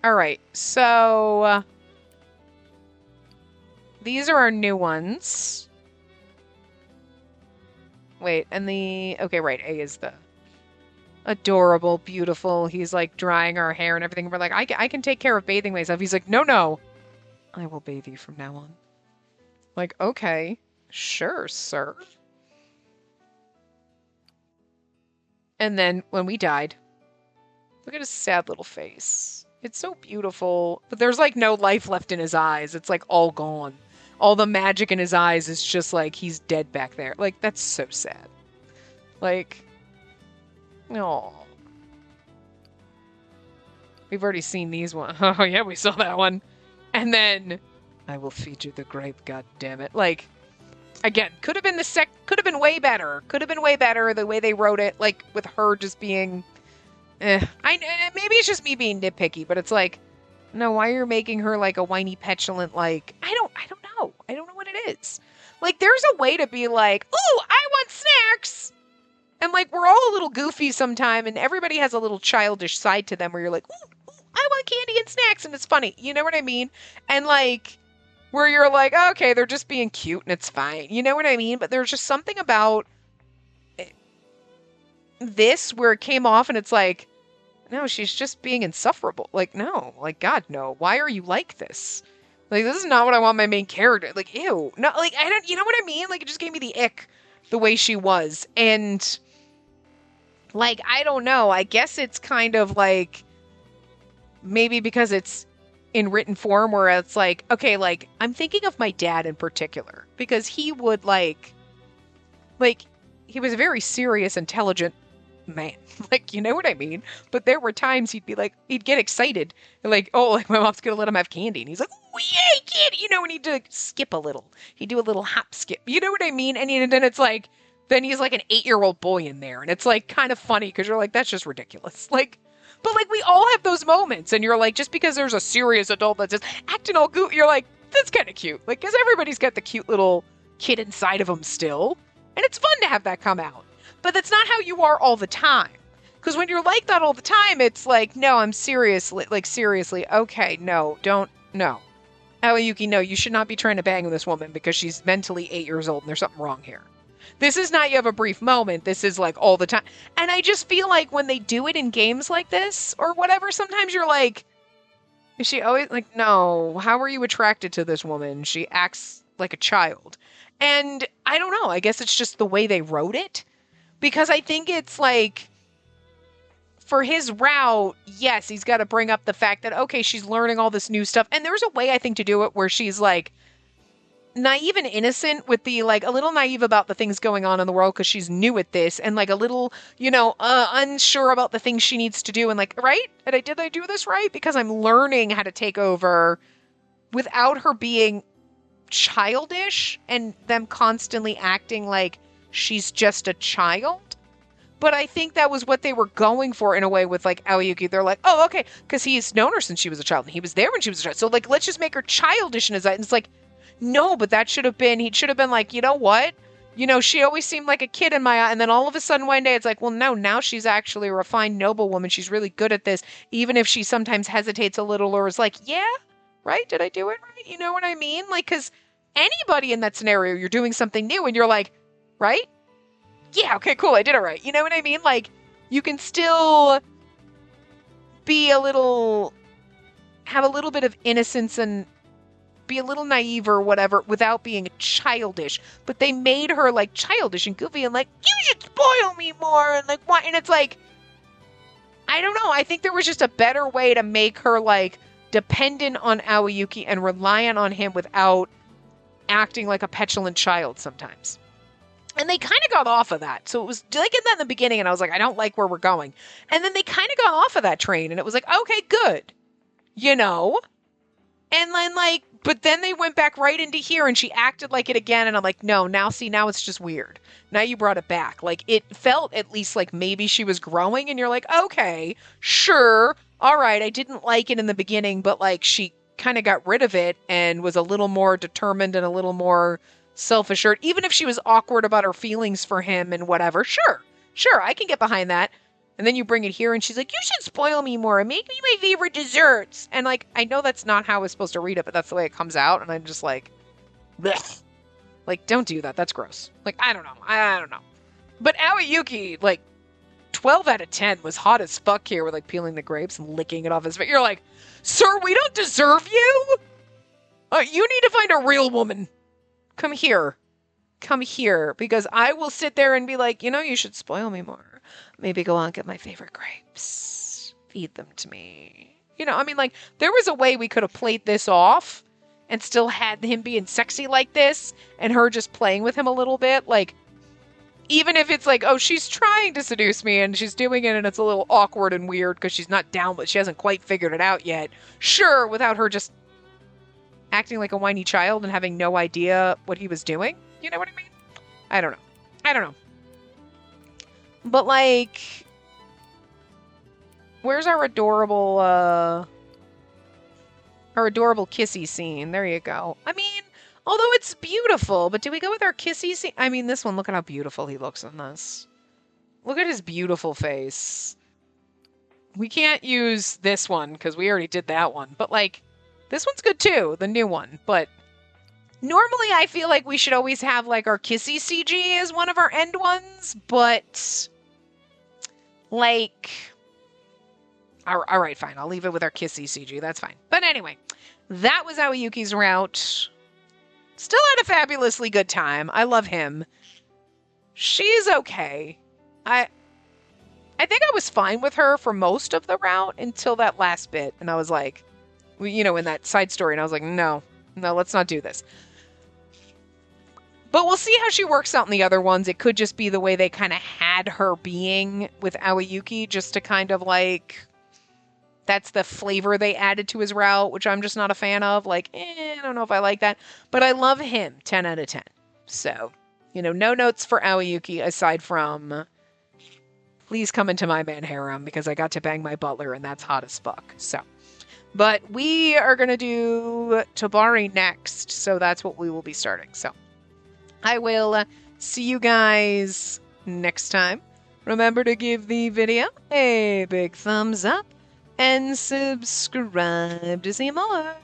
All right, so these are our new ones. Wait, and okay, right, A is the adorable, beautiful. He's like drying our hair and everything. We're like, I can take care of bathing myself. He's like, no, I will bathe you from now on. Like, okay, sure, sir. And then when we died, look at his sad little face. It's so beautiful, but there's like no life left in his eyes. It's like all gone. All the magic in his eyes is just like he's dead back there. Like, that's so sad. Like, no. We've already seen these ones. Oh yeah, we saw that one. And then I will feed you the grape, god damn it. Like, again, could have been way better. Could have been way better the way they wrote it, like with her just being maybe it's just me being nitpicky, but it's like, no, why are you making her like a whiny, petulant, like, I don't know. I don't know what it is. Like, there's a way to be like, ooh, I want snacks. And like, we're all a little goofy sometime, and everybody has a little childish side to them where you're like, ooh, I want candy and snacks, and it's funny. You know what I mean? And like, where you're like, oh, okay, they're just being cute and it's fine. You know what I mean? But there's just something about this where it came off and it's like, no, she's just being insufferable. Like, no, like, God, no. Why are you like this? Like, this is not what I want my main character. Like, ew. No, like, I don't, you know what I mean? Like, it just gave me the ick the way she was. And, like, I don't know. I guess it's kind of like, maybe because it's in written form where it's like, okay, like, I'm thinking of my dad in particular. Because he would, like, he was a very serious, intelligent man. Like, you know what I mean? But there were times he'd be like, he'd get excited. And like, oh, like, my mom's gonna let him have candy. And he's like, oh, yay, candy! You know, and he'd like, skip a little. He'd do a little hop skip. You know what I mean? And then it's like, then he's like an 8-year-old boy in there. And it's like kind of funny because you're like, that's just ridiculous. Like, but like, we all have those moments. And you're like, just because there's a serious adult that's just acting all goofy, you're like, that's kind of cute. Like, because everybody's got the cute little kid inside of them still. And it's fun to have that come out. But that's not how you are all the time. Because when you're like that all the time, it's like, no, I'm seriously, okay, no, no. Aoyuki, no, you should not be trying to bang this woman because she's mentally 8 years old and there's something wrong here. This is not you have a brief moment. This is like all the time. And I just feel like when they do it in games like this or whatever, sometimes you're like, is she always like, no, how are you attracted to this woman? She acts like a child. And I don't know. I guess it's just the way they wrote it. Because I think it's like, for his route, yes, he's got to bring up the fact that, okay, she's learning all this new stuff. And there's a way, I think, to do it where she's like naive and innocent with the, like, a little naive about the things going on in the world because she's new at this and like a little, you know, unsure about the things she needs to do. And like, right? Did I do this right? Because I'm learning how to take over without her being childish and them constantly acting like she's just a child. But I think that was what they were going for in a way with like Aoyuki. They're like, oh, okay, because he's known her since she was a child and he was there when she was a child. So like, let's just make her childish in his eyes. And it's like, no, but he should have been like, you know what? You know, she always seemed like a kid in my eye. And then all of a sudden one day it's like, well, no, now she's actually a refined noblewoman. She's really good at this. Even if she sometimes hesitates a little or is like, yeah, right? Did I do it right? You know what I mean? Like, because anybody in that scenario, you're doing something new and you're like, right? Yeah, okay, cool, I did it right. You know what I mean? Like, you can still be a little have a little bit of innocence and be a little naive or whatever without being childish. But they made her like childish and goofy and like, you should spoil me more and like what? And it's like, I don't know. I think there was just a better way to make her like dependent on Aoyuki and reliant on him without acting like a petulant child sometimes. And they kind of got off of that. So it was like in the beginning, and I was like, I don't like where we're going. And then they kind of got off of that train, and it was like, okay, good. You know? And then like, but then they went back right into here, and she acted like it again, and I'm like, no, now it's just weird. Now you brought it back. Like, it felt at least like maybe she was growing, and you're like, okay, sure, all right, I didn't like it in the beginning, but like, she kind of got rid of it, and was a little more determined and a little more self-assured, even if she was awkward about her feelings for him and whatever. Sure, I can get behind that. And then you bring it here and she's like, you should spoil me more and make me my favorite desserts. And like, I know that's not how I was supposed to read it, but that's the way it comes out. And I'm just like, blech. Like, don't do that. That's gross. Like, I don't know. But Aoyuki, like, 12 out of 10 was hot as fuck here with like peeling the grapes and licking it off his face. You're like, sir, we don't deserve you. You need to find a real woman. Come here, because I will sit there and be like, you should spoil me more. Maybe go out and get my favorite grapes. Feed them to me. I mean, like, there was a way we could have played this off and still had him being sexy like this and her just playing with him a little bit. Like, even if it's like, oh, she's trying to seduce me and she's doing it and it's a little awkward and weird because she's not down, but she hasn't quite figured it out yet. Sure, without her just acting like a whiny child and having no idea what he was doing. You know what I mean? I don't know. But like, where's our adorable kissy scene? There you go. I mean, although it's beautiful, but do we go with our kissy scene? I mean, this one, look at how beautiful he looks in this. Look at his beautiful face. We can't use this one because we already did that one, but like, this one's good too, the new one, but normally I feel like we should always have like our kissy CG as one of our end ones, but like, all right, fine. I'll leave it with our kissy CG. That's fine. But anyway, that was Aoyuki's route. Still had a fabulously good time. I love him. She's okay. I think I was fine with her for most of the route until that last bit, and I was like, in that side story, and I was like, no, let's not do this. But we'll see how she works out in the other ones. It could just be the way they kind of had her being with Aoyuki, just to kind of like, that's the flavor they added to his route, which I'm just not a fan of. Like, I don't know if I like that. But I love him, 10 out of 10. So, no notes for Aoyuki aside from, please come into my man harem because I got to bang my butler and that's hot as fuck. So. But we are going to do Tabari next, so that's what we will be starting. So I will see you guys next time. Remember to give the video a big thumbs up and subscribe to see more.